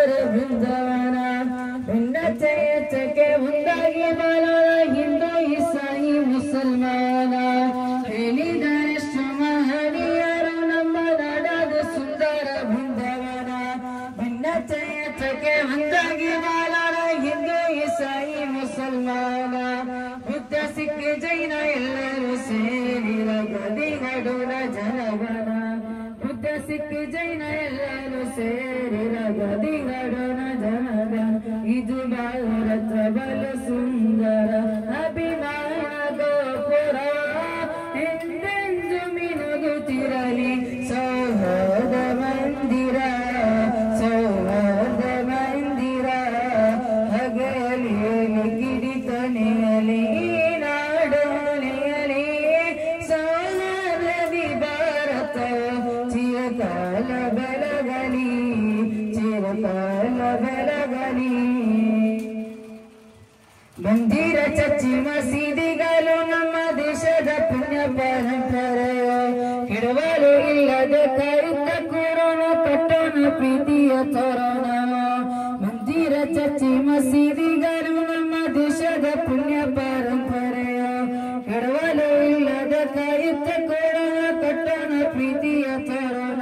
ಸುಂದರ ಬೃಂದಾವನ ಉನ್ನತಕ್ಕೆ ಮುಂದಾಗಿ ಬಾಲೋಣ ಹಿಂದೂ ಇಸಾಯಿ ಮುಸಲ್ಮಾನ ಹೇಳಿದರೆಷ್ಟು ಮಹನೀಯರು ನಮ್ಮ ನಾಡದ ಸುಂದರ ಬೃಂದಾವನ ಉನ್ನತಕ್ಕೆ ಮುಂದಾಗಿ ಬಾಲೋಣ ಹಿಂದೂ ಇಸಾಯಿ ಮುಸಲ್ಮಾನ ಬುದ್ಧ ಸಿಖ್ ಜೈನ ಎಲ್ಲರೂ ಸೇರಿದ ಗದಿಗಡುನ ಜನಗಣ ಬುದ್ಧ ಸಿಖ್ ಜೈನ ಎಲ್ಲರೂ ಸೇರಿದ ಗದಿಗಡುನ ಜನಗಣ ಇದು ಭಾರತ ಬಲ ಸುಂದರ ಅಭಿಮಾನ ಗೋಪುರ ಎಂದೆಂದು ಮಿನುಗುತ್ತಿರಲಿ ಸೌಹಾರ್ದ ಮಂದಿರ ಸೌಹಾರ್ದ ಮಂದಿರ ಹಗಲಿ ಕಿಡಿತನೆಯಲಿ ನಾಡೋಲಿಯಲಿ ಸೌಹಾರ್ದಿ ಭಾರತ ಚಿರಕಾಲ ಬೆಳಗಲಿ ಚಿರಕಾಲ ಬೆಳಗಲಿ ಮಂದಿರ ಚರ್ಚಿ ಮಸೀದಿಗಳು ನಮ್ಮ ದೇಶದ ಪುಣ್ಯ ಪರಂಪರೆಯೋ ಹಿಡುವಲು ಇಲ್ಲದ ಕೈತ ಕೂರೋಣ ಕಟ್ಟೋಣ ಪ್ರೀತಿಯ ತೋರೋಣ ಮಂದಿರ ಚರ್ಚಿ ಮಸೀದಿಗಳು ನಮ್ಮ ದೇಶದ ಪುಣ್ಯ ಪರಂಪರೆಯೋ ಹಿಡುವಲು ಇಲ್ಲದ ಕೈತ ಕೂರೋಣ ಕಟ್ಟೋಣ ಪ್ರೀತಿಯ ತೋರೋಣ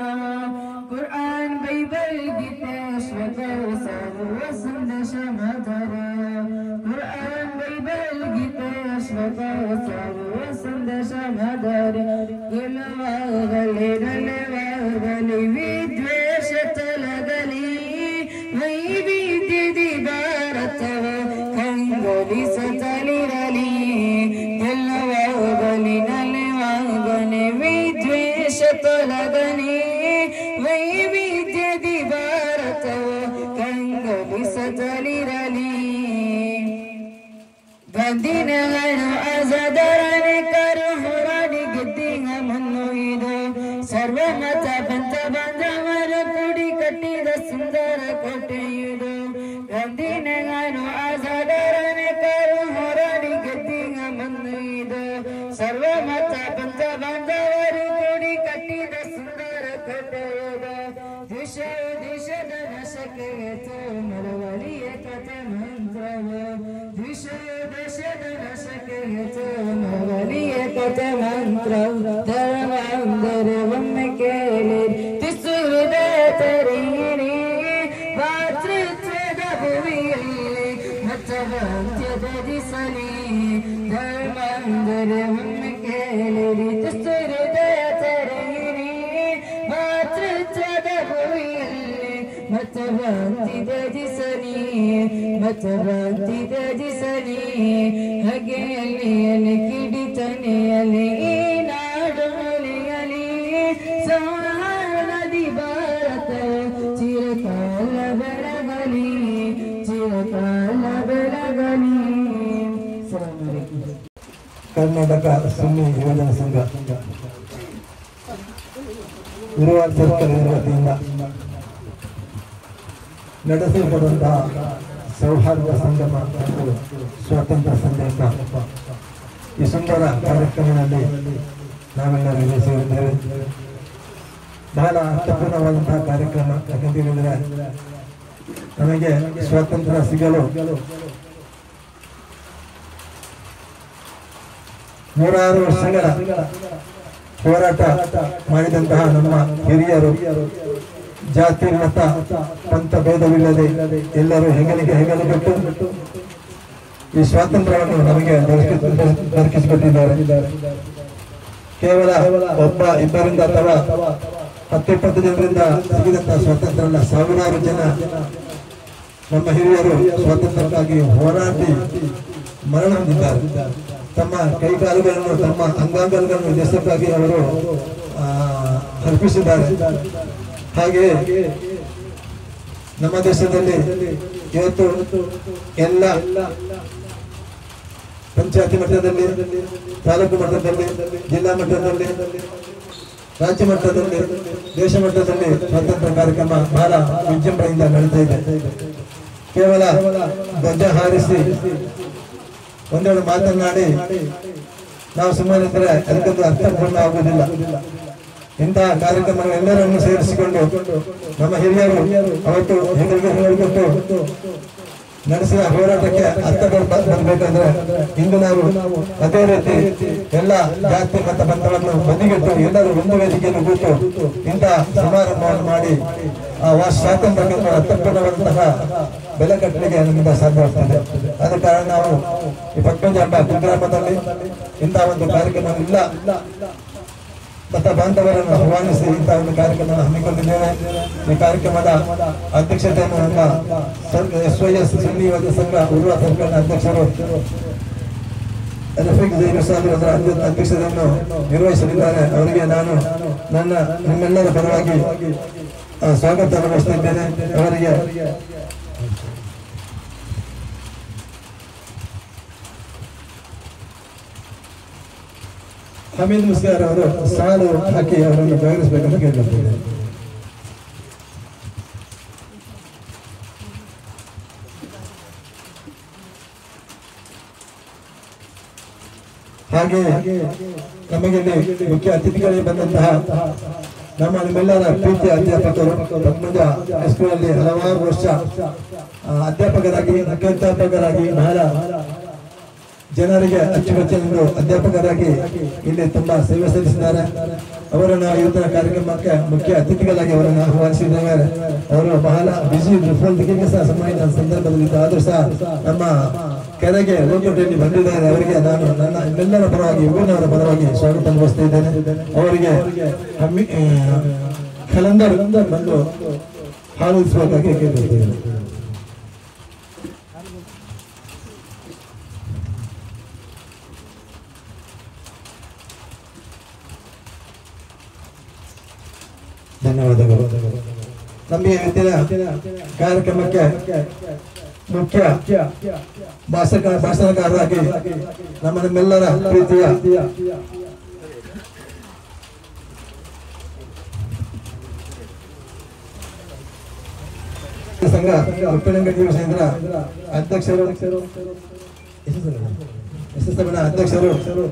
ಕುರ್ಆನ್ ಬೈಬಲ್ ಗೀತೆ ಶ್ಲೋಕವು ಸರ್ವ ಸಂದೇಶ ಮಧುರ ಕುರ್ಆನ್ ಬೈಬಲ್ ಗೀತೆ ಶ್ಲೋಕವು ಸರ್ವ ಸಂದೇಶ ಮಧುರ ಗೆಲುವಾಗಲಿ ನೆಲವಾಗಲಿ ವಿದ್ವೇಷ ತೊಲಗಲಿ ವೈವಿಧ್ಯದಿ ಭಾರತವ ಕಂಗೊಳಿಸುತ್ತಲಿರಲಿ ಗೆಲುವಾಗಲಿ ನೆಲವಾಗಲಿ ವಿದ್ವೇಷ ತೊಲಗಲಿ ವೈವಿಧ್ಯದಿ ಭಾರತವ ಕಂಗೊಳಿಸುತ್ತಲಿರಲಿ ಗಾಂಧಿನಗರು ಆಜಾದರನೆ ಕರು ಹೋರಾಡಿ ಗೆದ್ದಿನ ಮಣ್ಣು ಇದು ಸರ್ವಮತ ಬಂತ ಬಾಂಧವರು ಕೂಡಿ ಕಟ್ಟಿದ ಸುಂದರ ಕೋಟೆಯುದು ಗಾಂಧಿನಗರು ಆಜಾದರನೆ ಕರು ಹೋರಾಡಿ ಗೆದ್ದಿನ ಮಣ್ಣು ಇದು ಸರ್ವಮತ ಬಂತ ಬಾಂಧವರು ಕೂಡಿ ಕಟ್ಟಿದ ಸುಂದರ ಕೋಟೆಯುದು ದೇಶದ ನಶಕ್ಕೆ ಮರವಳಿಯ ಕಥೆ ಮಂತ್ರವು ದೇಶದ ನಶಕ್ಕೆ ಮರವಳಿಯ ಕಥೆ ಮಂತ್ರ ಧರ್ಮ ಅಂದರೆ ಒಮ್ಮೆ ಕೇಳಿ ತಿಸುಹೃದಯ ತೆರೆಯಿರಿ ಭಾತೃತ್ವದ ಭುವಿಯಲ್ಲಿ ಮತವಂತ್ಯದ ದಿಸಲಿ ಧರ್ಮ ಅಂದರೆ ಒಮ್ಮೆ ಕೇಳಿರಿ ತಿಸುಹೃದಯ ತೆರೆಯಿರಿ ಭಾತೃತ್ವದ ಭುವಿಯಲ್ಲಿ ಮತವಂತಿ ತ್ಯಜಿಸಲಿ ಮತವಂತಿ ತ್ಯಜಿಸಲಿ ಹಗೆಯಲ್ಲಿ ಕಿಡಿತನೆಯಲಿ ನಾಡೊಲಿಯಲಿ ಸೌಹಾರ್ದದಿ ಭಾರತ ಚಿರಕಾಲ ಬೆಳಗಲಿ ಚಿರಕಾಲ ಬೆಳಗಲಿ. ಕರ್ನಾಟಕ ಸುನ್ನಿ ಯುವಜನ ಸಂಘ ಗುರುವಾರ ಸರ್ಕಾರದ ವತಿಯಿಂದ ನಡೆಸಲ್ಪಡುವಂತಹ ಸೌಹಾರ್ದ ಸಂಗಮ ಮತ್ತು ಸ್ವಾತಂತ್ರ್ಯ ಸಂದೇಶ ಈ ಸುಂದರ ಕಾರ್ಯಕ್ರಮದಲ್ಲಿ ನಾವೆಲ್ಲರೂ ಸೇರಿದ್ದೇವೆ. ಬಹಳ ಅರ್ಥಪೂರ್ಣವಾದಂತಹ ಕಾರ್ಯಕ್ರಮ. ಯಾಕಂತ ಹೇಳಿದ್ರೆ ನಮಗೆ ಸ್ವಾತಂತ್ರ್ಯ ಸಿಗಲು 106 ವರ್ಷಗಳ ಹೋರಾಟ ಮಾಡಿದಂತಹ ನಮ್ಮ ಹಿರಿಯರು ಜಾತಿ ಮತ ಪಂಥ ಭೇದವಿಲ್ಲದೆ ಎಲ್ಲರೂ ಹೆಗಲು ಬಿಟ್ಟು ಈ ಸ್ವಾತಂತ್ರ್ಯವನ್ನು ನಮಗೆ ದೊರಕಿಸಿಕೊಟ್ಟಿದ್ದಾರೆ. ಕೇವಲ ಒಬ್ಬ ಇಬ್ಬರಿಂದ ಅಥವಾ 10-20 ಜನರಿಂದ ಸಿಗಿದಂತಹ ಸ್ವಾತಂತ್ರ್ಯ ಅಲ್ಲ. ಸಾವಿರಾರು ಜನ ನಮ್ಮ ಹಿರಿಯರು ಸ್ವಾತಂತ್ರ್ಯಕ್ಕಾಗಿ ಹೋರಾಡಿ ಮರಣ ಹೊಂದಿದ್ದಾರೆ. ತಮ್ಮ ಕೈಕಾಲುಗಳನ್ನು ತಮ್ಮ ಅಂಗಾಂಗಗಳನ್ನು ದೇಶಕ್ಕಾಗಿ ಅವರು ಅರ್ಪಿಸಿದ್ದಾರೆ. ಹಾಗೆ ನಮ್ಮ ದೇಶದಲ್ಲಿ ಇವತ್ತು ಎಲ್ಲ ಪಂಚಾಯತಿ ಮಟ್ಟದಲ್ಲಿ, ತಾಲೂಕು ಮಟ್ಟದಲ್ಲಿ, ಜಿಲ್ಲಾ ಮಟ್ಟದಲ್ಲಿ, ರಾಜ್ಯ ಮಟ್ಟದಲ್ಲಿ, ದೇಶ ಮಟ್ಟದಲ್ಲಿ ಸ್ವಾತಂತ್ರ್ಯ ಕಾರ್ಯಕ್ರಮ ಬಹಳ ವಿಜೃಂಭಣೆಯಿಂದ ನಡೀತಾ ಇದೆ. ಕೇವಲ ಧ್ವಜ ಹಾರಿಸಿ ಒಂದೆರಡು ಮಾತನಾಡಿ ನಾವು ಸುಮ್ಮನಿದ್ರೆ ಅದಕ್ಕೊಂದು ಅರ್ಥಪೂರ್ಣ ಆಗುವುದಿಲ್ಲ. ಇಂತಹ ಕಾರ್ಯಕ್ರಮಗಳೆಲ್ಲರನ್ನು ಸೇರಿಸಿಕೊಂಡು ನಮ್ಮ ಹಿರಿಯರು ಅವತ್ತು ಕೊಟ್ಟು ನಡೆಸಿದ ಹೋರಾಟಕ್ಕೆ ಅರ್ಥ ಬರಬೇಕಂದ್ರೆ ಇಂದು ನಾವು ಅದೇ ರೀತಿ ಎಲ್ಲ ಜಾತಿ ಮತ ಪಂಥವನ್ನು ಬದಿಗಿಟ್ಟು ಎಲ್ಲರೂ ಒಂದು ವೇದಿಕೆಯನ್ನು ಕೂತು ಇಂತಹ ಸಮಾರಂಭವನ್ನು ಮಾಡಿ ಆ ಸ್ವಾತಂತ್ರ್ಯಕ್ಕೆ ಅರ್ಥಪೂರ್ಣವಾದಂತಹ ಬೆಲೆ ಕಟ್ಟಲಿಕ್ಕೆ ನಮ್ಮಿಂದ ಸಾಧ್ಯವಾಗ್ತದೆ. ಆದ ಕಾರಣ ನಾವು ಈ ಪಕ್ಕಂಜ ಎಂಬ ಕುಗ್ರಾಮದಲ್ಲಿ ಇಂತಹ ಒಂದು ಕಾರ್ಯಕ್ರಮ ಇಲ್ಲ ಮತ ಬಾಂಧವರನ್ನು ಆಹ್ವಾನಿಸಿ ಇಂತಹ ಒಂದು ಕಾರ್ಯಕ್ರಮವನ್ನು ಹಮ್ಮಿಕೊಂಡಿದ್ದೇವೆ. ಈ ಕಾರ್ಯಕ್ರಮದ ಅಧ್ಯಕ್ಷತೆಯನ್ನು ನಮ್ಮ SYS ಸುನ್ನಿ ಯುವಕ ಸಂಘ ಉರ್ವ ಸರ್ಕಾರದ ಅಧ್ಯಕ್ಷರು ರಫೀಕ್ ಜೈನುಸಾಬ್ ಅವರ ಅಧ್ಯಕ್ಷತೆಯನ್ನು ನಿರ್ವಹಿಸಲಿದ್ದಾರೆ. ಅವರಿಗೆ ನಾನು ನಿಮ್ಮೆಲ್ಲರ ಪರವಾಗಿ ಸ್ವಾಗತ ಬಯಸುತ್ತಿದ್ದೇನೆ. ಅವರಿಗೆ ಹಮೀದ್ ಮುಸ್ಲಿಯಾರ್ ಅವರು ಸಾಲು ಹಾಕಿ ಅವರನ್ನು ಗೌರವಿಸಬೇಕಂತ ಕೇಳಿದ್ದೇನೆ. ಹಾಗೆ ನಮಗೆ ಮುಖ್ಯ ಅತಿಥಿಗಳಿಗೆ ಬಂದಂತಹ ನಮ್ಮೆಲ್ಲರ ಪ್ರೀತಿಯ ಅಧ್ಯಾಪಕರು ಪದ್ಮಜ ಹೈಸ್ಕೂಲಲ್ಲಿ ಹಲವಾರು ವರ್ಷ ಅಧ್ಯಾಪಕರಾಗಿ ಮುಖ್ಯಾಧ್ಯಾಪಕರಾಗಿ ಬಹಳ ಜನರಿಗೆ ಅಚ್ಚುಮೆಚ್ಚಿನ ಅಧ್ಯಾಪಕರಾಗಿ ಇಲ್ಲಿ ತುಂಬಾ ಸೇವೆ ಸಲ್ಲಿಸಿದ್ದಾರೆ. ಅವರನ್ನು ಇವತ್ತಿನ ಕಾರ್ಯಕ್ರಮಕ್ಕೆ ಮುಖ್ಯ ಅತಿಥಿಗಳಾಗಿ ಅವರನ್ನು ಆಹ್ವಾನಿಸಿದ್ದೇವೆ. ಅವರು ಬಹಳ ಬಿಸಿ ಸಹ ಸಮಯದ ಸಂದರ್ಭದಲ್ಲಿ ಆದರೂ ಸಹ ನಮ್ಮ ಕೆರೆಗೆ ಲೋಕಟೆಯಲ್ಲಿ ಬಂದಿದ್ದಾರೆ. ಅವರಿಗೆ ನಾನು ನನ್ನ ಎಲ್ಲರ ಪರವಾಗಿ ಯುವನವರ ಪರವಾಗಿ ಸ್ವಾಗತ ಅನುಭವಿಸ್ತಾ ಇದ್ದೇನೆ. ಅವರಿಗೆ ಕಲಂದರ್ ಬಂದು ಹಾಲಿಸಬೇಕಾಗಿ ಕೇಳಿದ್ದೇನೆ. ಧನ್ಯವಾದಗಳು. ನಮಗೆ ಇವತ್ತಿನ ಕಾರ್ಯಕ್ರಮಕ್ಕೆ ಮುಖ್ಯ ಭಾಷಣಕಾರರಾಗಿ ನಮ್ಮೆಲ್ಲರ ಪ್ರೀತಿಯ ಸಂಘ ಉಪ್ಪಿನಂಗಡಿ ಕೇಂದ್ರ ಅಧ್ಯಕ್ಷರು ಅಧ್ಯಕ್ಷರು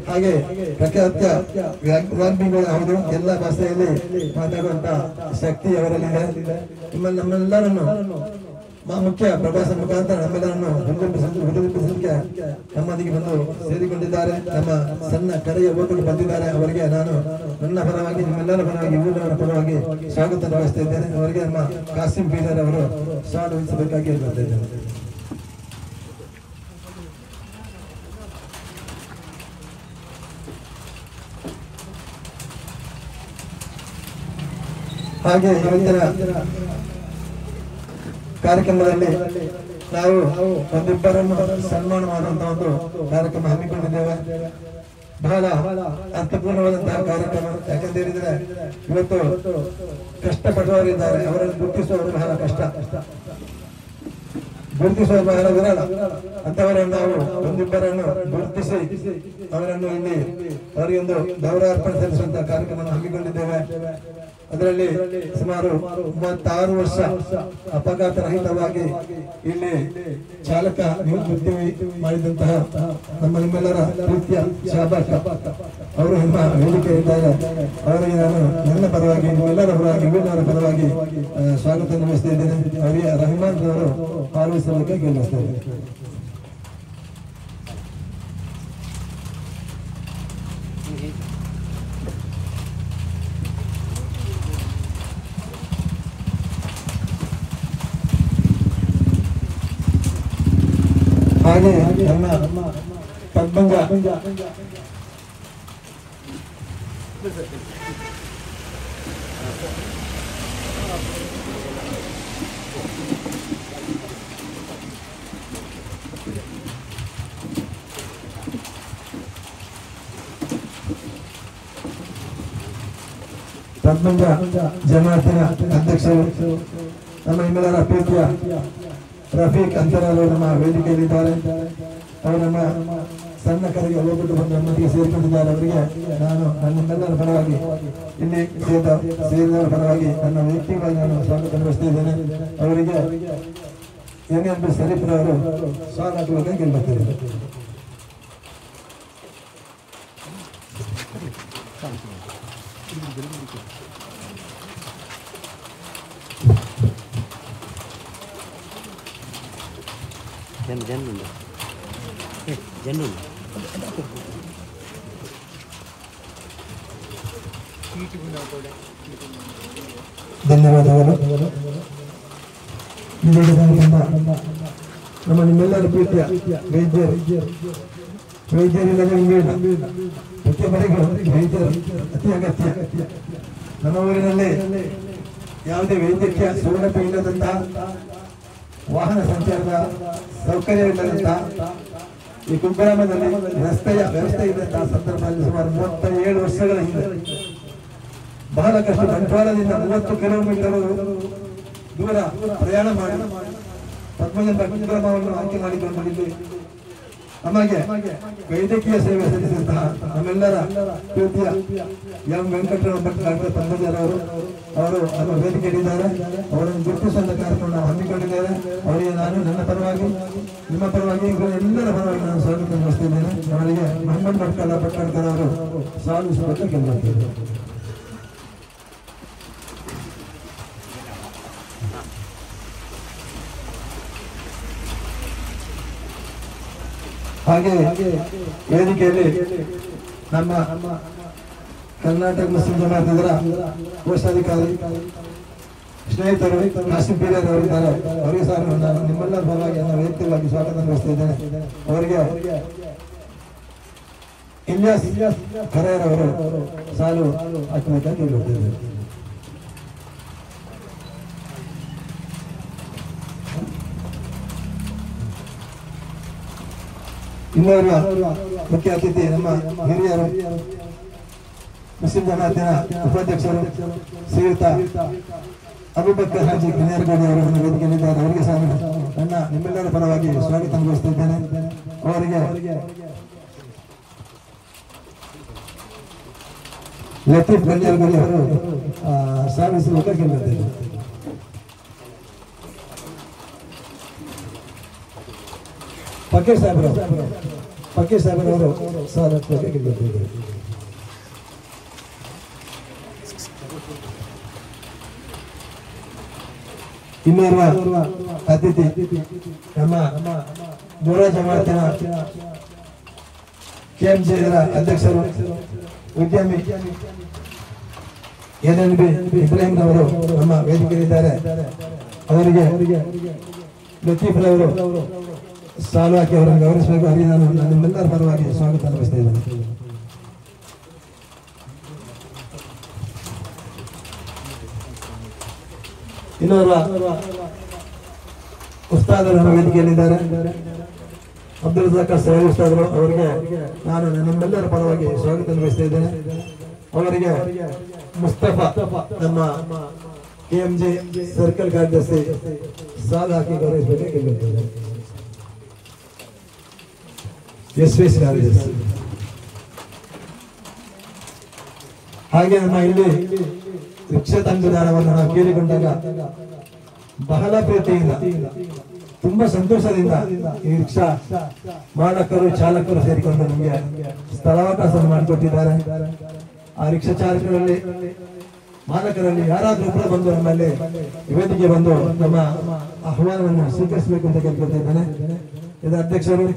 ಹಾಗೆ ಪ್ರಖ್ಯಾತ ವಾಗ್ಮಿಗಳು ಹೌದು. ಎಲ್ಲ ಭಾಷೆಯಲ್ಲಿ ಮಾತಾಡುವಂತ ಶಕ್ತಿ ಅವರಲ್ಲಿದೆ. ನಮ್ಮೆಲ್ಲರನ್ನು ಮುಖ್ಯ ಪ್ರವಾಸ ಮುಖಾಂತರ ನಮ್ಮೆಲ್ಲರನ್ನು ಹುರಿದುಂಬಿಸಲಿಕ್ಕೆ ನಮ್ಮೊಂದಿಗೆ ಬಂದು ಸೇರಿಕೊಂಡಿದ್ದಾರೆ. ನಮ್ಮ ಸಣ್ಣ ಕರೆಯ ಯುವಕರು ಬಂದಿದ್ದಾರೆ. ಅವರಿಗೆ ನಾನು ನನ್ನ ಪರವಾಗಿ ನಿಮ್ಮೆಲ್ಲರ ಪರವಾಗಿ ಯುವಕರ ಪರವಾಗಿ ಸ್ವಾಗತ ನಿರ್ವಹಿಸ್ತಾ ಇದ್ದೇನೆ. ಅವರಿಗೆ ನಮ್ಮ ಕಾಸಿಂ ಬೀದರ್ ಅವರು ಸ್ವಾಗತಿಸಬೇಕಾಗಿ ಹೇಳ್ತಾ ಇದ್ದೇನೆ. ಹಾಗೆ ಇವತ್ತಿನ ಕಾರ್ಯಕ್ರಮದಲ್ಲಿ ನಾವು ಒಂದಿಬ್ಬರನ್ನು ಸನ್ಮಾನ ಮಾಡುವಂತಹ ಒಂದು ಕಾರ್ಯಕ್ರಮ ಹಮ್ಮಿಕೊಂಡಿದ್ದೇವೆ. ಬಹಳ ಅರ್ಥಪೂರ್ಣವಾದಂತಹ ಕಾರ್ಯಕ್ರಮ. ಯಾಕಂತ ಹೇಳಿದ್ರೆ ಇವತ್ತು ಕಷ್ಟಪಡುವವರಿದ್ದಾರೆ, ಅವರನ್ನು ಗುರುತಿಸುವವರು ಬಹಳ ಕಷ್ಟ, ಗುರುತಿಸುವ ಬಹಳ ವಿರಳ. ಅಂತವರನ್ನು ನಾವು ಒಂದಿಬ್ಬರನ್ನು ಗುರುತಿಸಿ ಅವರನ್ನು ಇಲ್ಲಿ ಅವರಿಗೊಂದು ಗೌರವಾರ್ಪಣೆ ಸಲ್ಲಿಸುವಂತಹ ಕಾರ್ಯಕ್ರಮವನ್ನು ಹಮ್ಮಿಕೊಂಡಿದ್ದೇವೆ. ಅದರಲ್ಲಿ ಸುಮಾರು 36 ವರ್ಷ ಅಪಘಾತ ರಹಿತವಾಗಿ ಇಲ್ಲಿ ಚಾಲಕ ನಿವೃತ್ತಿ ಮಾಡಿದಂತಹ ನಿಮ್ಮೆಲ್ಲರ ಪ್ರೀತಿಯ ಶಾಬಾಷ್ ಅವರು ನಿಮ್ಮ ವೇದಿಕೆ ಇದ್ದಾರೆ. ಅವರಿಗೆ ನಾನು ನನ್ನ ಪರವಾಗಿ ನಿಮ್ಮೆಲ್ಲರ ಪರವಾಗಿ ಇವೆಲ್ಲರ ಪರವಾಗಿ ಸ್ವಾಗತ ನಿರ್ವಹಿಸ್ತಾ ಇದ್ದೇನೆ. ಅವರಿಗೆ ರಹಮಾನ್ ಅವರು ಪಾಲ್ಗೊಳ್ಳುವುದಕ್ಕೆ ಗೆಲ್ಲಿಸ್ತಾ ಇದ್ದಾರೆ. ಹಾಗೆ ನಮ್ಮ ಪದ್ಮಂಗ ಪದ್ಮಂಗ ಜಮಾತಿನ ಅಧ್ಯಕ್ಷರು ನಮ್ಮ ನಿಮ್ಮೆಲ್ಲರ ಪ್ರೀತಿಯ ರಫೀಕ್ ಅಂತರಾರು ನಮ್ಮ ವೇದಿಕೆಯಲ್ಲಿದ್ದಾರೆ. ಅವರು ನಮ್ಮ ಸಣ್ಣ ಕರೆಗೆ ಹೋಗ್ಬಿಟ್ಟು ಬಂದು ನಮ್ಮೊಂದಿಗೆ ಸೇರಿಕೊಂಡಿದ್ದಾರೆ. ಅವರಿಗೆ ನಾನು ನನ್ನೆಲ್ಲರ ಪರವಾಗಿ ಇಲ್ಲಿ ಸೇರಿದವರ ಪರವಾಗಿ ನನ್ನ ವ್ಯಕ್ತಿಗಳಾಗಿ ನಾನು ಸ್ವಾಗತ ನಿರ್ವಹಿಸ್ತಾ ಇದ್ದೇನೆ. ಅವರಿಗೆ NLB ಸರೀಫ್ರ ಅವರು ಸ್ವಾಗತ ಗೆಲ್ಲುತ್ತಿದ್ದಾರೆ. ಧನ್ಯವಾದಗಳು. ನಮ್ಮ ನಿಮ್ಮೆಲ್ಲರ ಪ್ರೀತಿಯ ವೈದ್ಯರಿಲ್ಲದೆ ಇಂಗೇನ ಮುಖ್ಯಮಂತ್ರಿಗಳು ವೈದ್ಯರು ಅತಿ ಅಗತ್ಯ. ನಮ್ಮ ಊರಿನಲ್ಲಿ ಯಾವುದೇ ವೈದ್ಯಕೀಯ ಸೌಲಭ್ಯ ಇಲ್ಲದಂತಹ, ವಾಹನ ಸಂಚಾರದ ಸೌಕರ್ಯವಿಲ್ಲದಂತಹ, ಈ ಕುಗ್ರಾಮದಲ್ಲಿ ರಸ್ತೆಯ ವ್ಯವಸ್ಥೆ ಇದ್ದಂತಹ ಸಂದರ್ಭದಲ್ಲಿ ಸುಮಾರು 37 ವರ್ಷಗಳ ಹಿಂದೆ ಬಹಳ ಕಷ್ಟ ಬಂಟ್ವಾಳದಿಂದ 30 ಕಿಲೋಮೀಟರ್ ದೂರ ಪ್ರಯಾಣ ಮಾಡಿ ಪದ್ಮಜನ ಕುಗ್ರಾಮವನ್ನು ಆಯ್ಕೆ ಮಾಡಿಕೊಂಡು ಇಲ್ಲಿ ನಮಗೆ ವೈದ್ಯಕೀಯ ಸೇವೆ ಸಲ್ಲಿಸಿದಂತಹ ನಮ್ಮೆಲ್ಲರ ಪ್ರೀತಿಯ ಎಂ ವೆಂಕಟರಾವ್ ಭಟ್ ಡಾಕ್ಟರ್ ಪದ್ಮಜರವರು ಅವರು ವೇದಿಕೆ ನೀಡಿದ್ದಾರೆ. ಅವರನ್ನು ಗುರುತಿಸುವಂತ ಕಾರ್ಯಕ್ರಮ ನಾವು ಹಮ್ಮಿಕೊಂಡಿದ್ದೇವೆ. ಅವರಿಗೆ ನಾನು ನನ್ನ ಪರವಾಗಿ, ನಿಮ್ಮ ಪರವಾಗಿ, ಎಲ್ಲರ ಪರವಾಗಿ ನಾನು ಸ್ವಾಗತ ನಡೆಸುತ್ತಿದ್ದೇನೆ. ಅವರಿಗೆ ಮೊಹಮ್ಮದ್ ಭಟ್ಕರ್ ಅವರು ಸಾಧಿಸಬೇಕು ಕೇಳಿದ್ದೇವೆ. ಹಾಗೆ ವೇದಿಕೆಯಲ್ಲಿ ನಮ್ಮ ಕರ್ನಾಟಕ ಮುಸ್ಲಿಂ ಜಮಾತದರ ಕೋಶಾಧಿಕಾರಿ ಸ್ನೇಹಿತರು ಕಾಸಿಂ ಪೀರಿಯರ್ ಅವರಿದ್ದಾರೆ. ಅವರಿಗೆ ಸಹ ನಾನು ನಿಮ್ಮೆಲ್ಲರ ಪರವಾಗಿ ನಾನು ವೈಯಕ್ತಿಕವಾಗಿ ಸ್ವಾಗತ ನಡೆಸ್ತಿದ್ದೇನೆ. ಅವರಿಗೆ ಇಲಿಯಾಸ್ ಖರೇರ್ ಅವರು ಸಾಲು ಹಾಕಬೇಕಾಗಿ ಕೇಳುತ್ತಿದ್ದೇನೆ. ಇನ್ನೋರ್ವ ಮುಖ್ಯ ಅತಿಥಿ ನಮ್ಮ ಹಿರಿಯರು ಮುಸ್ಲಿಂ ಜಮಾತಿನ ಉಪಾಧ್ಯಕ್ಷರು ಶ್ರೀಯುತ ಅಬೂಬಕರ್ ಹಾಜಿ ಗಿನೇರ್ಗಡಿ ಅವರು ನನ್ನ ವೇದಿಕೆಯಲ್ಲಿದ್ದಾರೆ. ಅವರಿಗೆ ಸಹ ನನ್ನ ನಿಮ್ಮೆಲ್ಲರ ಪರವಾಗಿ ಸ್ವಾಗತ ಅನುಭವಿಸುತ್ತಿದ್ದೇನೆ. ಅವರಿಗೆ ಲತೀಫ್ ಗಂಜರ್ಗಡಿ ಅವರು ಸಾಗಿಸಬೇಕಾಗಿ ಕೇಳುತ್ತೇನೆ. ಫಕೀರ್ ಸಾಹೇಬರವರು ಸಾರತ್ವಕ್ಕೆ ಗೆದ್ದಿದ್ದಾರೆ. ಇನ್ನೋರ್ವ ಅತಿಥಿ ನಮ್ಮ ಬೋರಾ ಜಮಾತಿನ KMJ ಅಧ್ಯಕ್ಷರು ಉದ್ಯಮಿ NNB ಇಬ್ರಾಹಿಂ ಅವರು ನಮ್ಮ ವೇದಿಕೆಯಲ್ಲಿದ್ದಾರೆ. ಅವರಿಗೆ ಲತೀಫ್ ರವರು ಸಾಲು ಹಾಕಿ ಅವರನ್ನು ಗೌರವಿಸಬೇಕು. ಅವರಿಗೆ ನಾನು ನಿಮ್ಮೆಲ್ಲರ ಪರವಾಗಿ ಸ್ವಾಗತ ಅನುಭವಿಸ್ತಾ ಇದ್ದೇನೆ. ಇನ್ನೋರ್ವ ಉಸ್ತಾದರು ನಮ್ಮ ವೇದಿಕೆಯಲ್ಲಿದ್ದಾರೆ. ಅಬ್ದುಲ್ ರಜಾಕ್ ಸೈಯದ್ ಉಸ್ತಾದರು, ಅವರಿಗೆ ನಾನು ನಿಮ್ಮೆಲ್ಲರ ಪರವಾಗಿ ಸ್ವಾಗತ ಅನುಭವಿಸ್ತಾ ಇದ್ದೇನೆ. ಅವರಿಗೆ ಮುಸ್ತಫಾ ನಮ್ಮ KMJ ಸರ್ಕಲ್ ಕಾರ್ಯದರ್ಶಿ ಸಾಲು ಹಾಕಿ ಗೌರವಿಸಬೇಕಾಗಿ ಎಸ್ವೇಸ್ ಕಾರ್ಯದರ್ಶಿ. ಹಾಗೆ ನಮ್ಮ ಇಲ್ಲಿ ರಿಕ್ಷಾ ತಂಗುದಾರವನ್ನು ನಾವು ಕೇಳಿಕೊಂಡಾಗ ಬಹಳ ಪ್ರೀತಿಯಿಂದ, ತುಂಬಾ ಸಂತೋಷದಿಂದ ಈ ರಿಕ್ಷಾ ಮಾಲಕರು ಚಾಲಕರು ಸೇರಿಕೊಂಡು ನಮಗೆ ಸ್ಥಳಾವಕಾಶ ಮಾಡಿಕೊಟ್ಟಿದ್ದಾರೆ. ಆ ರಿಕ್ಷಾ ಚಾಲಕರಲ್ಲಿ ಮಾಲಕರಲ್ಲಿ ಯಾರಾದ್ರೂ ಒಬ್ಬರು ಬಂದು ನಮ್ಮಲ್ಲಿ ವೇದಿಕೆ ಬಂದು ನಮ್ಮ ಆಹ್ವಾನವನ್ನು ಸ್ವೀಕರಿಸಬೇಕು ಅಂತ ಕೇಳ್ಕೊಳ್ತಿದ್ದೇನೆ. ಇದರ ಅಧ್ಯಕ್ಷರು,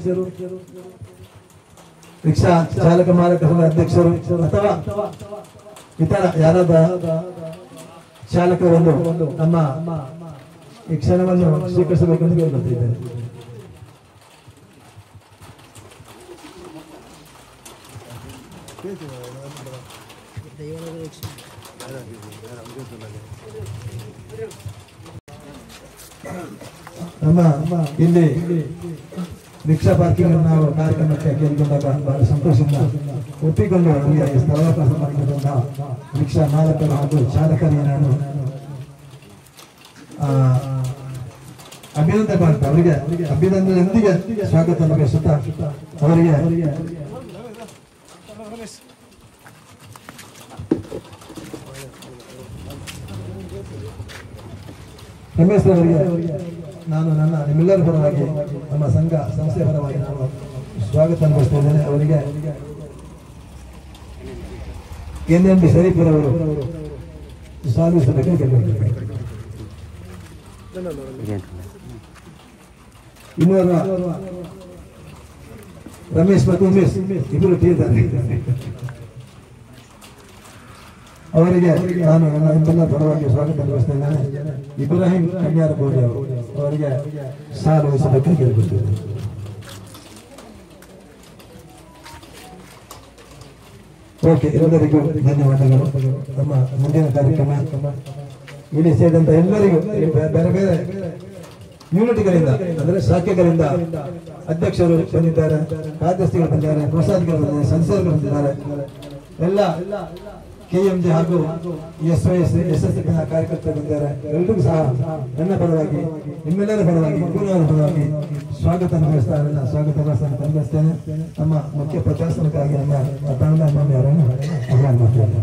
ರಿಕ್ಷಾ ಚಾಲಕ ಮಾಲಕರ ಅಧ್ಯಕ್ಷರು ಅಥವಾ ಇತರ ಯಾರಾದ ಚಾಲಕರು ನಮ್ಮ ಈ ಕ್ಷಣವನ್ನು ಸ್ವೀಕರಿಸಬೇಕು ಅಂತ ಕೇಳ್ಕೊಳ್ತಿದ್ದೇನೆ. ನಮ್ಮ ಇಲ್ಲಿ ರಿಕ್ಷಾ ಪಾರ್ಕಿಂಗ್ ನಾವು ಕಾರ್ಯಕ್ರಮಕ್ಕೆ ಕೇಳಿಕೊಂಡಾಗ ಬಹಳ ಸಂತೋಷದಿಂದ ಒಪ್ಪಿಕೊಂಡು ನಮಗೆ ಸ್ಥಳಾವಕಾಶ ಮಾಡಿಕೊಂಡ ರಿಕ್ಷಾ ಮಾಲಕರು ಹಾಗೂ ಚಾಲಕರಿಗೆ ನಾನು ಅಭಿನಂದನೆ ಮಾಡ್ತಾ ಅವರಿಗೆ ಅಭಿನಂದನೆಯೊಂದಿಗೆ ಸ್ವಾಗತ ಬಯಸುತ್ತಾ ಅವರಿಗೆ ರಮೇಶ್ ಅವರಿಗೆ ನಾನು ನನ್ನ ನಿಮ್ಮೆಲ್ಲರ ಪರವಾಗಿ ನಮ್ಮ ಸಂಘ ಸಂಸ್ಥೆಯ ಪರವಾಗಿ ನಾನು ಸ್ವಾಗತ ಅನುಭವಿಸ್ತಾ ಇದ್ದೇನೆ. ಅವರಿಗೆ NNB ಶರೀಫರ್ ಅವರು ಸಾಧಿಸಬೇಕು. ಇನ್ನೋರ್ವ ರಮೇಶ್ ಮತ್ತು ಉಮೇಶ್ ಇಬ್ಬರು ಇದ್ದಾರೆ. ಅವರಿಗೆ ನಾನು ನನ್ನ ನಿಮ್ಮೆಲ್ಲ ಪರವಾಗಿ ಸ್ವಾಗತ ಬಯಸ್ತೇನೆ. ಇಬ್ರಾಹಿಂ ಕನ್ಯಾರಕೋಡಿ ಅವರಿಗೆ ಸಾಲು ವಹಿಸಬೇಕು ಕೇಳಿಕೊಳ್ತೇನೆ. ಓಕೆ, ಎಲ್ಲರಿಗೂ ಧನ್ಯವಾದಗಳು. ನಮ್ಮ ಮುಂದಿನ ಕಾರ್ಯಕ್ರಮ ಇಲ್ಲಿ ಸೇರಿದಂತ ಎಲ್ಲರಿಗೂ ಬೇರೆ ಬೇರೆ ಯೂನಿಟ್ಗಳಿಂದ ಅಂದ್ರೆ ಶಾಖೆಗಳಿಂದ ಅಧ್ಯಕ್ಷರು ಬಂದಿದ್ದಾರೆ, ಕಾರ್ಯದರ್ಶಿಗಳು ಬಂದಿದ್ದಾರೆ, ಪ್ರಸಾದ್ಗಳು ಬಂದಿದ್ದಾರೆ, ಸದಸ್ಯರು ಬಂದಿದ್ದಾರೆ. ಎಲ್ಲ KMJ ಹಾಗೂ SYS ಕಾರ್ಯಕರ್ತರು ಬಂದಿದ್ದಾರೆ. ಎಲ್ಲರಿಗೂ ಸಹ ನನ್ನ ಪರವಾಗಿ ನಿಮ್ಮೆಲ್ಲರ ಪರವಾಗಿ ಗುರುವಾರ ಪರವಾಗಿ ಸ್ವಾಗತ ತಂದಿಸ್ತೇನೆ. ನಮ್ಮ ಮುಖ್ಯ ಪ್ರಶಾಸನಕ್ಕಾಗಿ ನಮ್ಮ ತಂಡ ಅವರನ್ನು ಆಹ್ವಾನ ಮಾಡ್ತೇನೆ.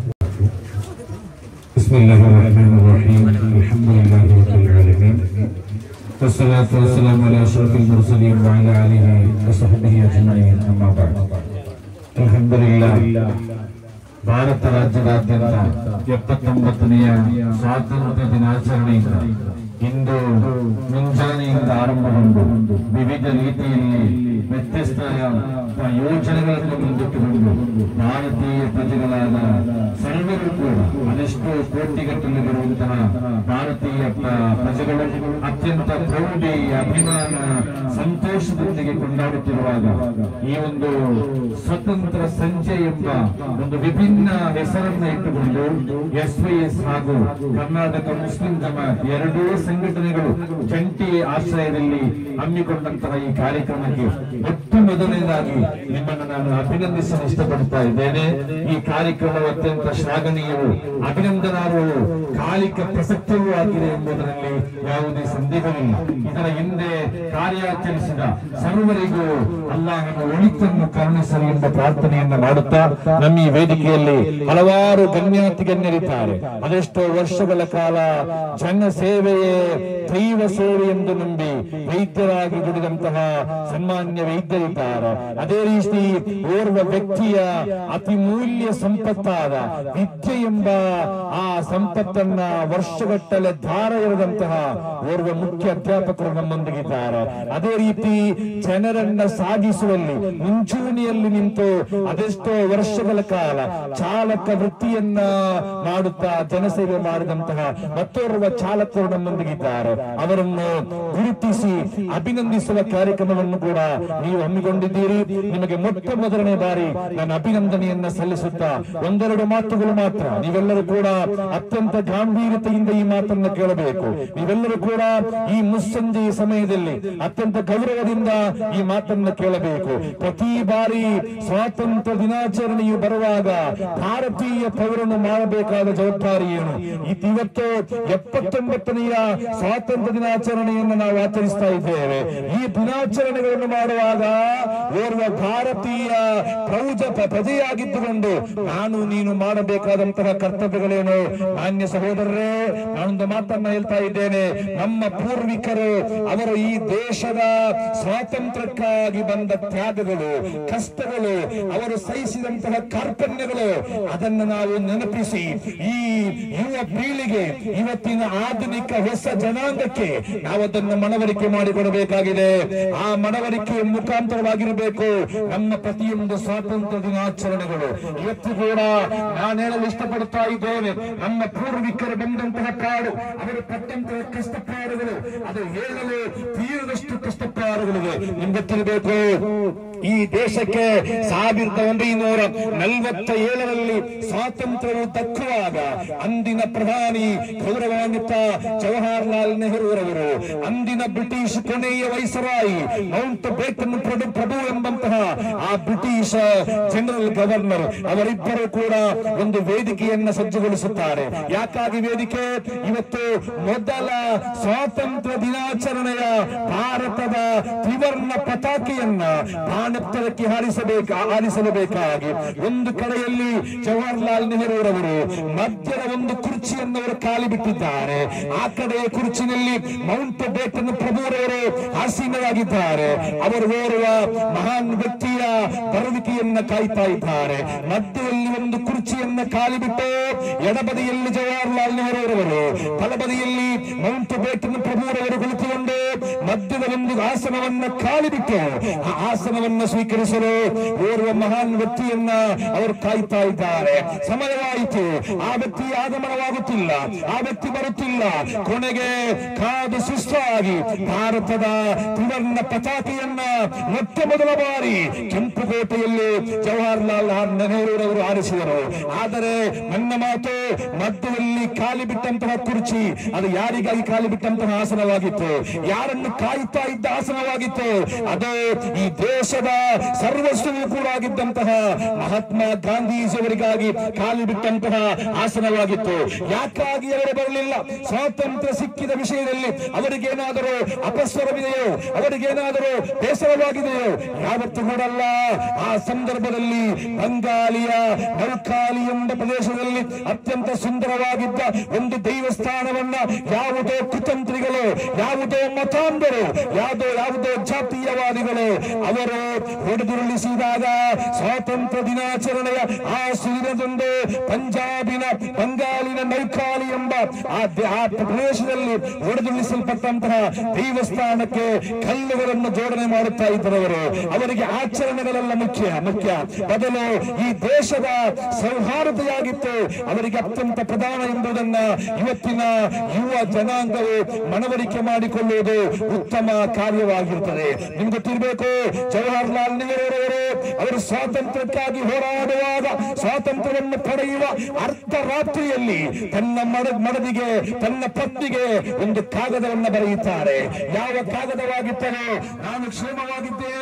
ಬಿಸ್ಮಿಲ್ಲಾಹಿರ್ರಹಮಾನಿರ್ರಹೀಮ್. ಅಲ್ಹಮ್ದುಲಿಲ್ಲಾಹಿ ರಬ್ಬಿಲ್ ಆಲಮೀನ್. ವಸ್ಸಲಾತು ವಸ್ಸಲಾಮು ಅಲಾ ಅಶ್ರಫಿಲ್ ಮುರ್ಸಲೀನ್ ವ ಅಲಾ ಆಲಿಹಿ ವ ಸಹ್ಬಿಹಿ ಅಜ್ಮഈನ್. ಅಮ್ಮಾ ಬಅದ್. ಅಲ್ಹಮ್ದುಲಿಲ್ಲಾಹ್. ಭಾರತ ರಾಜ್ಯದಾದ್ಯಂತ 79ನೆಯ ಸ್ವಾತಂತ್ರ್ಯ ದಿನಾಚರಣೆಯಿಂದ ಇಂದು ಮುಂಜಾನೆಯಿಂದ ಆರಂಭಗೊಂಡು ವಿವಿಧ ರೀತಿಯಲ್ಲಿ ವ್ಯತ್ಯಸ್ತ ಯೋಜನೆಗಳನ್ನು ಮುಂದಿಟ್ಟುಕೊಂಡು ಭಾರತೀಯ ಪ್ರಜೆಗಳಾದ ಸರ್ವರೂ ಕೂಡ ಅದೆಷ್ಟೋ ಕೋಟಿಗಟ್ಟಲೆ ಬರುವಂತಹ ಭಾರತೀಯ ಪ್ರಜೆಗಳು ಅತ್ಯಂತ ಪ್ರೌಢಿ, ಅಭಿಮಾನ, ಸಂತೋಷದೊಂದಿಗೆ ಕೊಂಡಾಡುತ್ತಿರುವಾಗ ಈ ಒಂದು ಸ್ವತಂತ್ರ ಸಂಜೆ ಎಂಬ ಒಂದು ವಿಭಿನ್ನ ಹೆಸರನ್ನ ಇಟ್ಟುಕೊಂಡು SYS ಹಾಗೂ ಕರ್ನಾಟಕ ಮುಸ್ಲಿಂ ಜಮಾತ್ ಎರಡೂ ಸಂಘಟನೆಗಳು ಜಂಟಿ ಆಶ್ರಯದಲ್ಲಿ ಹಮ್ಮಿಕೊಂಡಂತಹ ಈ ಕಾರ್ಯಕ್ರಮಕ್ಕೆ ಮೊಟ್ಟ ಮೊದಲನೇದಾಗಿ ನಿಮ್ಮನ್ನು ನಾನು ಅಭಿನಂದಿಸಲು ಇಷ್ಟಪಡ್ತಾ ಇದ್ದೇನೆ. ಈ ಕಾರ್ಯಕ್ರಮವು ಅತ್ಯಂತ ಶ್ಲಾಘನೀಯವು, ಅಭಿನಂದನಾರ್ಹವು, ಕಾಲಿಕ ಪ್ರಸಕ್ತವೂ ಆಗಿದೆ ಎಂಬುದರಲ್ಲಿ ಯಾವುದೇ ಸಂದೇಹವಿಲ್ಲ. ಇದರ ಹಿಂದೆ ಕಾರ್ಯಾಚರಿಸಿದ ಸರ್ವರಿಗೂ ಅಲ್ಲಾಹನ ಒಳಿತನ್ನು ಕರುಣಿಸಲಿ ಎಂಬ ಪ್ರಾರ್ಥನೆಯನ್ನ ಮಾಡುತ್ತಾ ನಮ್ಮ ಈ ವೇದಿಕೆಯಲ್ಲಿ ಹಲವಾರು ಗಣ್ಯರಿದ್ದಾರೆ. ಅದೆಷ್ಟೋ ವರ್ಷಗಳ ಕಾಲ ಜನ ಸೇವೆಯೇ ದೈವ ಸೇವೆ ಎಂದು ನಂಬಿ ವೈದ್ಯರಾಗಿ ದುಡಿದಂತಹ ಸನ್ಮಾನ್ಯ ವೈದ್ಯರಿದ್ದಾರೆ. ಅದೇ ರೀತಿ ಓರ್ವ ವ್ಯಕ್ತಿಯ ಅತಿ ಮೂಲ್ಯ ಸಂಪತ್ತಾದ ವಿದ್ಯೆ ಎಂಬ ಆ ಸಂಪತ್ತನ್ನ ವರ್ಷಗಟ್ಟಲೆ ಧಾರ ಎರೆದಂತಹ ಓರ್ವ ಮುಖ್ಯ ಅಧ್ಯಾಪಕರು ನಮ್ಮೊಂದಿಗಿದ್ದಾರೆ. ಅದೇ ರೀತಿ ಜನರನ್ನ ಸಾಗಿಸುವಲ್ಲಿ ಮುಂಚೂಣಿಯಲ್ಲಿ ನಿಂತು ಅದೆಷ್ಟೋ ವರ್ಷಗಳ ಕಾಲ ಚಾಲಕ ವೃತ್ತಿಯನ್ನ ಮಾಡುತ್ತಾ ಜನಸೇವೆ ಮಾಡಿದಂತಹ ಮತ್ತೋರ್ವ ಚಾಲಕರು ನಮ್ಮೊಂದಿಗಿದ್ದಾರೆ. ಅವರನ್ನು ಗುರುತಿಸಿ ಅಭಿನಂದಿಸುವ ಕಾರ್ಯಕ್ರಮವನ್ನು ಕೂಡ ನೀವು ಹಮ್ಮಿಕೊಂಡಿದ್ದೀರಿ. ನಿಮಗೆ ಮೊಟ್ಟ ಮೊದಲನೇ ಬಾರಿ ನನ್ನ ಅಭಿನಂದನೆಯನ್ನ ಸಲ್ಲಿಸುತ್ತಾ ಒಂದೆರಡು ಮಾತುಗಳು ಮಾತ್ರ. ನೀವೆಲ್ಲರೂ ಕೂಡ ಅತ್ಯಂತ ಗಾಂಭೀರ್ಯತೆಯಿಂದ ಈ ಮಾತನ್ನು ಕೇಳಬೇಕು. ನೀವೆಲ್ಲರೂ ಕೂಡ ಈ ಮುಸ್ಸಂಜೆಯ ಸಮಯದಲ್ಲಿ ಅತ್ಯಂತ ಗೌರವದಿಂದ ಈ ಮಾತನ್ನು ಕೇಳಬೇಕು. ಪ್ರತಿ ಬಾರಿ ಸ್ವಾತಂತ್ರ್ಯ ದಿನಾಚರಣೆಯು ಬರುವಾಗ ಭಾರತೀಯ ಪೌರನು ಮಾಡಬೇಕಾದ ಜವಾಬ್ದಾರಿ ಏನು? ಇವತ್ತು 79ನೆಯ ಸ್ವಾತಂತ್ರ್ಯ ದಿನಾಚರಣೆಯನ್ನು ನಾವು ಆಚರಿಸ್ತಾ ಇದ್ದೇವೆ. ಈ ದಿನಾಚರಣೆಗಳನ್ನು ಮಾಡುವಾಗ ಓರ್ವ ಭಾರತೀಯ ಪ್ರಜೆಯಾಗಿದ್ದುಕೊಂಡು ನಾನು ನೀನು ಮಾಡಬೇಕಾದಂತಹ ಕರ್ತವ್ಯಗಳೇನು? ಮಾನ್ಯ ಸಹೋದರರೇ, ನಾನೊಂದು ಮಾತನ್ನ ಹೇಳ್ತಾ ಇದ್ದೇನೆ. ನಮ್ಮ ಪೂರ್ವಿಕರು ಅವರು ಈ ದೇಶದ ಸ್ವಾತಂತ್ರ್ಯಕ್ಕಾಗಿ ಬಂದ ತ್ಯಾಗಗಳು, ಕಷ್ಟಗಳು, ಅವರು ಸಹಿಸಿದಂತಹ ಕಾರ್ಪಣ್ಯಗಳು, ಅದನ್ನು ನಾವು ನೆನಪಿಸಿ ಈ ಯುವ ಪೀಳಿಗೆ, ಇವತ್ತಿನ ಆಧುನಿಕ ಹೊಸ ಜನಾಂಗಕ್ಕೆ ನಾವು ಅದನ್ನು ಮನವರಿಕೆ ಮಾಡಿಕೊಡಬೇಕಾಗಿದೆ. ಆ ಮನವರಿಕೆಯ ಮುಖಾಂತರವಾಗಿರಬೇಕು ನಮ್ಮ ಪ್ರತಿಯೊಂದು ಸ್ವಾತಂತ್ರ್ಯ ದಿನಾಚರಣೆಗಳು. ಇವತ್ತು ಕೂಡ ನಾನು ಹೇಳಲು ಇಷ್ಟಪಡುತ್ತಾ ಇದ್ದೇನೆ, ನಮ್ಮ ಪೂರ್ವಿಕರು ಬಂದಂತಹ ಪಾಡು, ಅವರು ಪಟ್ಟಂತಹ ಕಷ್ಟಪಾಡುಗಳು, ಅದು ಹೇಳಲು ತೀರದಷ್ಟು ಕಷ್ಟಪಾಡುಗಳಿವೆ. ನಿಮ್ಗೆ ತಿಳಿಬೇಕು, ಈ ದೇಶಕ್ಕೆ 1947ರಲ್ಲಿ ಸ್ವಾತಂತ್ರ್ಯವು ದಕ್ಕುವಾಗ ಅಂದಿನ ಪ್ರಧಾನಿ ಗೌರವಾನ್ವಿತ ಜವಾಹರ್ಲಾಲ್ ನೆಹರೂರವರು, ಅಂದಿನ ಬ್ರಿಟಿಷ್ ಕೊನೆಯ ವೈಸರಾಯಿ ಮೌಂಟ್ ಬೇಟನ್ ಪ್ರಭು ಎಂಬಂತಹ ಆ ಬ್ರಿಟಿಷ್ ಜನರಲ್ ಗವರ್ನರ್ ಅವರಿಬ್ಬರು ಕೂಡ ಒಂದು ವೇದಿಕೆಯನ್ನ ಸಜ್ಜುಗೊಳಿಸುತ್ತಾರೆ. ಯಾಕಾಗಿ ವೇದಿಕೆ? ಇವತ್ತು ಮೊದಲ ಸ್ವಾತಂತ್ರ್ಯ ದಿನಾಚರಣೆಯ ಭಾರತದ ತ್ರಿವರ್ಣ ಪತಾಕೆಯನ್ನ ಬಾಣೆತ್ತರಕ್ಕೆ ಹಾರಿಸಲೇಬೇಕಾಗಿ ಒಂದು ಕಡೆಯಲ್ಲಿ ಜವಾಹರ್ಲಾಲ್ ನೆಹರೂರವರು ಮಧ್ಯದ ಒಂದು ಕುರ್ಚಿಯನ್ನು ಅವರು ಖಾಲಿ ಬಿಟ್ಟಿದ್ದಾರೆ. ಆ ಕಡೆ ಕುರ್ಚಿನಲ್ಲಿ ಮೌಂಟ್ ಬೇಟನ್ ಪ್ರಭುರವರು ಆಸೀನರಾಗಿದ್ದಾರೆ. ಅವರು ಓರ್ವ ಮಹಾನ್ ವ್ಯಕ್ತಿಯ ಬರುವಿಕೆಯನ್ನ ಕಾಯ್ತಾ ಇದ್ದಾರೆ. ಮಧ್ಯದಲ್ಲಿ ಒಂದು ಕುರ್ಚಿಯನ್ನ ಖಾಲಿ ಬಿಟ್ಟು ಎಡಬದಿಯಲ್ಲಿ ಜವಾಹರ್ಲಾಲ್ ನೆಹರೂರವರು, ಬಲಬದಿಯಲ್ಲಿ ಮೌಂಟ್ ಬೇಟನ್ ಪ್ರಭುರವರು ಕುಳಿತುಕೊಂಡು ಮಧ್ಯದ ಒಂದು ಆಸನವನ್ನ ಕಾಲಿಬಿಟ್ಟು ಆ ಆಸನವನ್ನು ಸ್ವೀಕರಿಸಲು ಓರ್ವ ಮಹಾನ್ ವ್ಯಕ್ತಿಯನ್ನ ಅವರು ಕಾಯ್ತಾ ಇದ್ದಾರೆ. ಸಮಯವಾಯಿತು, ಆ ವ್ಯಕ್ತಿ ಆಗಮನವಾಗುತ್ತಿಲ್ಲ, ಆ ವ್ಯಕ್ತಿ ಬರುತ್ತಿಲ್ಲ. ಕೊನೆಗೆ ಕಾದು ಸುಸ್ತಾಗಿ ಭಾರತದ ತ್ರಿವರ್ಣ ಪತಾಕೆಯನ್ನ ಮೊಟ್ಟ ಮೊದಲ ಬಾರಿ ಕೆಂಪುಕೋಟೆಯಲ್ಲಿ ಜವಾಹರ್ಲಾಲ್ ನೆಹರೂರವರು ಆರಿಸಿದರು. ಆದರೆ ನನ್ನ ಮಾತು, ಮಧ್ಯದಲ್ಲಿ ಖಾಲಿ ಬಿಟ್ಟಂತಹ ಕುರ್ಚಿ ಅದು ಯಾರಿಗಾಗಿ ಖಾಲಿ ಬಿಟ್ಟಂತಹ ಆಸನವಾಗಿತ್ತು? ಯಾರನ್ನು ಕಾಯ್ತಾ ಇದ್ದ ಆಸನವಾಗಿತ್ತು? ಅದು ಈ ದೇಶದ ಸರ್ವಸ್ವವೂ ಕೂಡ ಆಗಿದ್ದಂತಹ ಮಹಾತ್ಮ ಗಾಂಧೀಜಿಯವರಿಗಾಗಿ ಖಾಲಿ ಬಿಟ್ಟಂತಹ ಆಸನವಾಗಿತ್ತು. ಯಾಕಾಗಿ ಅವರು ಬರಲಿಲ್ಲ? ಸ್ವಾತಂತ್ರ್ಯ ಸಿಕ್ಕಿದ ವಿಷಯದಲ್ಲಿ ಅವರಿಗೇನಾದರೂ ಅಪಸ್ವರವಿದೆಯೋ? ಅವರಿಗೇನಾದರೂ ಬೇಸರವಾಗಿದೆಯೋ? ಯಾವತ್ತೂ ಕೂಡಲ್ಲ. ಆ ಸಂದರ್ಭದಲ್ಲಿ ಬಂಗಾಲಿಯ ನೌಕಾಲಿ ಎಂಬ ಪ್ರದೇಶದಲ್ಲಿ ಅತ್ಯಂತ ಸುಂದರವಾಗಿದ್ದ ಒಂದು ದೇವಸ್ಥಾನವನ್ನ ಯಾವುದೋ ಕುತಂತ್ರಿಗಳು, ಯಾವುದೋ ಮತಾಂಧರು, ಯಾವುದೋ ಜಾತೀಯವಾದಿಗಳು ಅವರು ಹೊಡೆದುರುಳಿಸಿದಾಗ ಸ್ವಾತಂತ್ರ್ಯ ದಿನಾಚರಣೆಯ ಆ ಸುದಿನದಂದು ಬಂಗಾಲಿನ ನೌಕಾಲಿ ಎಂಬ ಆ ಪ್ರದೇಶದಲ್ಲಿ ಹೊಡೆದುರುಳಿಸಲ್ಪಟ್ಟಂತಹ ದೇವಸ್ಥಾನಕ್ಕೆ ಕಲ್ಲುಗಳನ್ನು ಜೋಡಣೆ ಮಾಡುತ್ತಾ ಇದ್ದರವರು. ಅವರಿಗೆ ಆಚರಣೆಗಳೆಲ್ಲ ಮುಖ್ಯ ಬದಲು ಈ ದೇಶದ ಸೌಹಾರ್ದತೆಯಾಗಿತ್ತು ಅವರಿಗೆ ಅತ್ಯಂತ ಪ್ರಧಾನ ಎಂಬುದನ್ನ ಇವತ್ತಿನ ಯುವ ಜನಾಂಗವು ಮನವರಿಕೆ ಮಾಡಿಕೊಳ್ಳುವುದು ಉತ್ತಮ ಕಾರ್ಯವಾಗಿರುತ್ತದೆ. ನಿಮ್ಗೆ ಗೊತ್ತಿರಬೇಕು, ಜವಾಹರ್ಲಾಲ್ ನೆಹರೂರವರು ಅವರು ಸ್ವಾತಂತ್ರ್ಯಕ್ಕಾಗಿ ಹೋರಾಡುವಾಗ, ಸ್ವಾತಂತ್ರ್ಯವನ್ನು ಪಡೆಯುವ ಅರ್ಧ ರಾತ್ರಿಯಲ್ಲಿ ತನ್ನ ಮಡದಿಗೆ, ತನ್ನ ಪತ್ನಿಗೆ ಒಂದು ಕಾಗದವನ್ನು ಬರೆಯುತ್ತಾರೆ. ಯಾವ ಕಾಗದವಾಗಿತ್ತರೋ, ನಾನು ಕ್ಷೇಮವಾಗಿದ್ದೇನೆ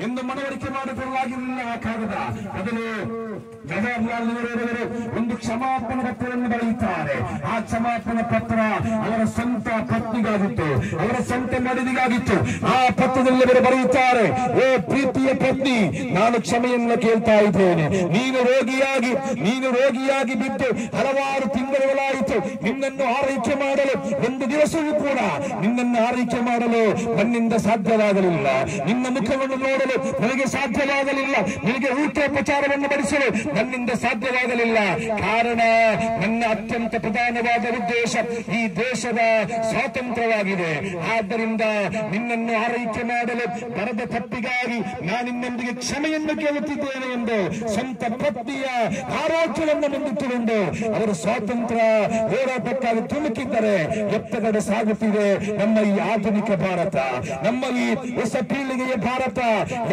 ಎಂದು ಮನವರಿಕೆ ಮಾಡಿಕೊಳ್ಳಲಾಗಿರಲಿಲ್ಲ ಆ ಕಾಗದ. ಅದನ್ನು ಜವಾಹರ್ಲಾಲ್ ನೆಹರೂರವರು ಒಂದು ಕ್ಷಮಾಪಣಾ ಪತ್ರವನ್ನು ಬರೆಯುತ್ತಾರೆ. ಆ ಕ್ಷಮಾಪಣಾ ಪತ್ರ ಅವರ ಸ್ವಂತ ಪತ್ನಿಗಾಗಿತ್ತು, ಅವರ ಸ್ವಂತ ಮಡದಿಗಾಗಿತ್ತು. ಆ ಪತ್ರದಲ್ಲಿ ಅವರು ಬರೆಯುತ್ತಾರೆ, ಓ ಪ್ರೀತಿಯ ಪತ್ನಿ, ನಾನು ಕ್ಷಮೆಯನ್ನು ಕೇಳ್ತಾ ಇದ್ದೇನೆ. ನೀನು ರೋಗಿಯಾಗಿ ಬಿದ್ದು ಹಲವಾರು ತಿಂಗಳುಗಳಾಯಿತು. ನಿನ್ನನ್ನು ಆರೈಕೆ ಮಾಡಲು ಒಂದು ದಿವಸವೂ ಕೂಡ ನಿನ್ನನ್ನು ಆರೈಕೆ ಮಾಡಲು ನನ್ನಿಂದ ಸಾಧ್ಯವಾಗಲಿಲ್ಲ. ನಿನ್ನ ಮುಖವನ್ನು ನೋಡಲು ನನಗೆ ಸಾಧ್ಯವಾಗಲಿಲ್ಲ. ನಿನಗೆ ಊಟೋಪಚಾರವನ್ನು ಬಡಿಸಲು ನನ್ನಿಂದ ಸಾಧ್ಯವಾಗಲಿಲ್ಲ. ಕಾರಣ, ನನ್ನ ಅತ್ಯಂತ ಪ್ರಧಾನವಾದ ಉದ್ದೇಶ ಈ ದೇಶದ ಸ್ವಾತಂತ್ರ್ಯವಾಗಿದೆ. ಆದ್ದರಿಂದ ನಿನ್ನನ್ನು ಆರೈಕೆ ಮಾಡಲು ಬರದ ತಪ್ಪಿಗಾಗಿ ನಾನು ನಿನ್ನೊಂದಿಗೆ ಕ್ಷಮೆಯನ್ನು ಕೇಳುತ್ತಿದ್ದೇನೆ ಎಂದು ಸ್ವಂತ ಪತ್ನಿಯ ಆರೋಗ್ಯವನ್ನು ಮುಂದಿಟ್ಟುಕೊಂಡು ಅವರು ಸ್ವಾತಂತ್ರ್ಯ ಹೋರಾಟಕ್ಕಾಗಿ ತುಮುಕಿದ್ದರೆ ಎತ್ತಗಡೆ ಸಾಗುತ್ತಿದೆ ನಮ್ಮ ಈ ಆಧುನಿಕ ಭಾರತ, ನಮ್ಮ ಈ ಹೊಸ ಪೀಳಿಗೆಯ ಭಾರತ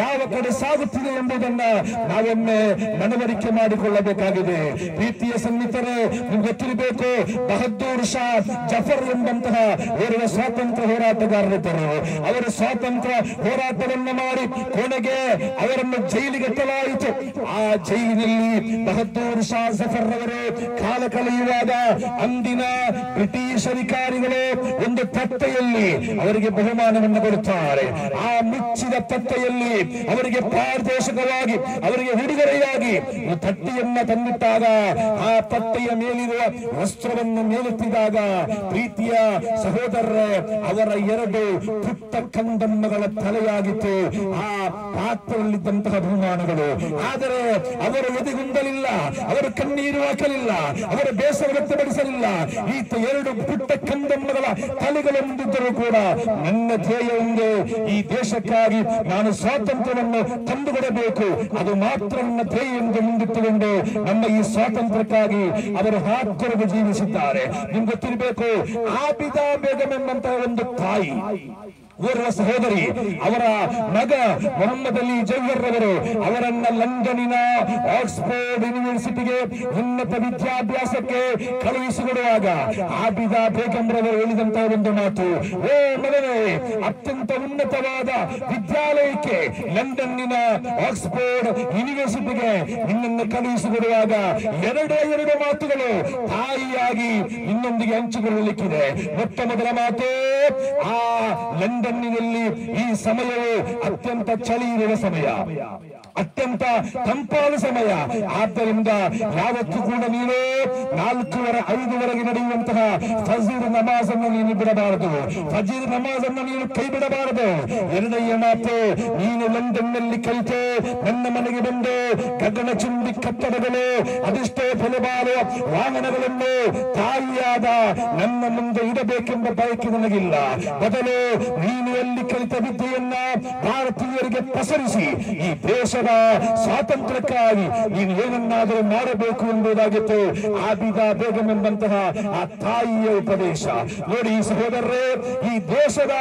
ಯಾವ ಕಡೆ ಸಾಗುತ್ತಿದೆ ಎಂಬುದನ್ನ ನಾವೊಮ್ಮೆ ಮನವರಿಕೆ ಮಾಡಿಕೊಳ್ಳಬೇಕಾಗಿದೆ. ಪ್ರೀತಿಯ ಸನ್ನಿಹಿತರೆ, ನಿಮ್ಗೆ ಗೊತ್ತಿರಬೇಕು, ಬಹದ್ದೂರ್ ಶಾ ಜಫರ್ ಎಂಬಂತಹ ಓರ್ವ ಸ್ವಾತಂತ್ರ್ಯ ಹೋರಾಟಗಾರರಿದ್ದರು. ಅವರು ಸ್ವಾತಂತ್ರ್ಯ ಹೋರಾಟವನ್ನು ಮಾಡಿ ಕೊನೆಗೆ ಅವರನ್ನು ಜೈಲಿಗೆತ್ತಲಾಯಿತು. ಆ ಜೈಲಿನಲ್ಲಿ ಬಹದ್ದೂರ್ ಶಾ ಜಫರ್ ಅವರು ಕಾಲ ಕಳೆಯುವಾಗ ಅಂದಿನ ಬ್ರಿಟಿಷ್ ಅಧಿಕಾರಿಗಳು ಒಂದು ತಟ್ಟೆಯಲ್ಲಿ ಅವರಿಗೆ ಬಹುಮಾನವನ್ನು ಕೊಡುತ್ತಾರೆ. ಆ ಮುಚ್ಚಿದ ತಟ್ಟೆಯಲ್ಲಿ ಅವರಿಗೆ ಪಾರದರ್ಶಕವಾಗಿ, ಅವರಿಗೆ ಉಡುಗೊರೆಯಾಗಿ ತಟ್ಟೆಯನ್ನ ತಂದಿಟ್ಟಾಗ ಆ ತಟ್ಟೆಯ ಮೇಲಿರುವ ವಸ್ತ್ರವನ್ನು ಮೇಲೆತ್ತಿದಾಗ ಪ್ರೀತಿಯ ಸಹೋದರರೇ, ಅವರ 2 ಪುಟ್ಟ ಕಂದಮ್ಮಗಳ ತಲೆಯಾಗಿತ್ತು ಆ ಪಾತ್ರದಲ್ಲಿದ್ದಂತಹ ಬಹುಮಾನಗಳು. ಆದರೆ ಅವರು ಎದೆಗುಂದಲಿಲ್ಲ, ಅವರು ಕಣ್ಣೀರು ಹಾಕಲಿಲ್ಲ, ಅವರ ಬೇಸರ ವ್ಯಕ್ತಪಡಿಸಲಿಲ್ಲ. ಈ 2 ಪುಟ್ಟ ಕಂದಮ್ಮಗಳ ತಲೆಗಳೊಂದಿದ್ದರೂ ಕೂಡ ನನ್ನ ಧ್ಯೇಯ ಒಂದು, ಈ ದೇಶಕ್ಕಾಗಿ ನಾನು ಸ್ವಾತಂತ್ರ್ಯವನ್ನು ತಂದುಕೊಡಬೇಕು, ಅದು ಮಾತ್ರ ನನ್ನ ಧ್ಯೇಯ ಎಂದು ಮುಂದಿಟ್ಟುಕೊಂಡು ನಮ್ಮ ಈ ಸ್ವಾತಂತ್ರ್ಯಕ್ಕಾಗಿ ಅವರು ಹಾಕೊರೆದು ಜೀವಿಸಿದ್ದಾರೆ. ನಿಮ್ಗೆ ಗೊತ್ತಿರಬೇಕು, ಆಬಿದಾ ಬೇಗಂ ಎಂಬಂತಹ ಒಂದು ತಾಯಿ, ಓರ್ವ ಸಹೋದರಿ, ಅವರ ಮಗ ಮೊಹಮ್ಮದ್ ಅಲಿ ಜೌಹರ್ ಅವರು ಅವರನ್ನ ಲಂಡನ್ನಿನ ಆಕ್ಸ್ಫರ್ಡ್ ಯೂನಿವರ್ಸಿಟಿಗೆ ಉನ್ನತ ವಿದ್ಯಾಭ್ಯಾಸಕ್ಕೆ ಕಳುಹಿಸಿಕೊಡುವಾಗ ಆಬಿದಾ ಬೇಗಂ ರವರು ಹೇಳಿದಂತಹ ಒಂದು ಮಾತು, ಓ ಮಗನೇ, ಅತ್ಯಂತ ಉನ್ನತವಾದ ವಿದ್ಯಾಲಯಕ್ಕೆ ಲಂಡನ್ನಿನ ಆಕ್ಸ್ಫರ್ಡ್ ಯೂನಿವರ್ಸಿಟಿಗೆ ನಿನ್ನನ್ನು ಕಳುಹಿಸಿಕೊಡುವಾಗ 2 ಮಾತುಗಳು ತಾಯಿಯಾಗಿ ನಿನ್ನೊಂದಿಗೆ ಹಂಚಿಕೊಳ್ಳಲಿಕ್ಕಿದೆ. ಮೊಟ್ಟ ಮೊದಲ ಮಾತು, ಆ ಲಂಡನ್ನಿನಲ್ಲಿ ಈ ಸಮಯವು ಅತ್ಯಂತ ಚಳಿ ಇರುವ ಸಮಯ, ಅತ್ಯಂತ ತಂಪಾದ ಸಮಯ. ಆದ್ದರಿಂದ ಯಾವತ್ತೂ ಕೂಡ ನೀನು 4:30-5 ನಡೆಯುವಂತಹ ಫಜೀರ್ ನಮಾಜ್ ಅನ್ನು ನೀನು ಬಿಡಬಾರದು, ಫಜೀರ್ ನಮಾಜ್ ಅನ್ನು ನೀನು ಕೈ ಬಿಡಬಾರದು. 2ನೇ ಮಾತು, ನೀನು ಲಂಡನ್ನಲ್ಲಿ ಕಲಿತು ನನ್ನ ಮನೆಗೆ ಬಂದು ಗಗನಚುಂಬಿ ಸುನ್ನಿ ಕಟ್ಟಡಗಳು, ಅದೆಷ್ಟೋ ಬೆಲೆ ಬಾಳುವ ವಾಹನಗಳನ್ನು ತಾಯಿಯಾದ ನನ್ನ ಮುಂದೆ ಇಡಬೇಕೆಂಬ ಬಯಕೆ ನನಗಿಲ್ಲ. ಬದಲು ನೀನು ಎಲ್ಲಿ ಕಲಿತ ವಿದ್ಯೆಯನ್ನ ಭಾರತೀಯರಿಗೆ ಪಸರಿಸಿ ಈ ದೇಶದ ಸ್ವಾತಂತ್ರ್ಯಕ್ಕಾಗಿ ನೀನು ಏನನ್ನಾದರೂ ಮಾಡಬೇಕು ಎಂಬುದಾಗಿತ್ತು ಆಬಿದಾ ಬೇಗಂ ಎಂಬಂತಹ ಆ ತಾಯಿಯ ಉಪದೇಶ. ನೋಡಿ ಸಹೋದರರೇ, ಈ ದೇಶದ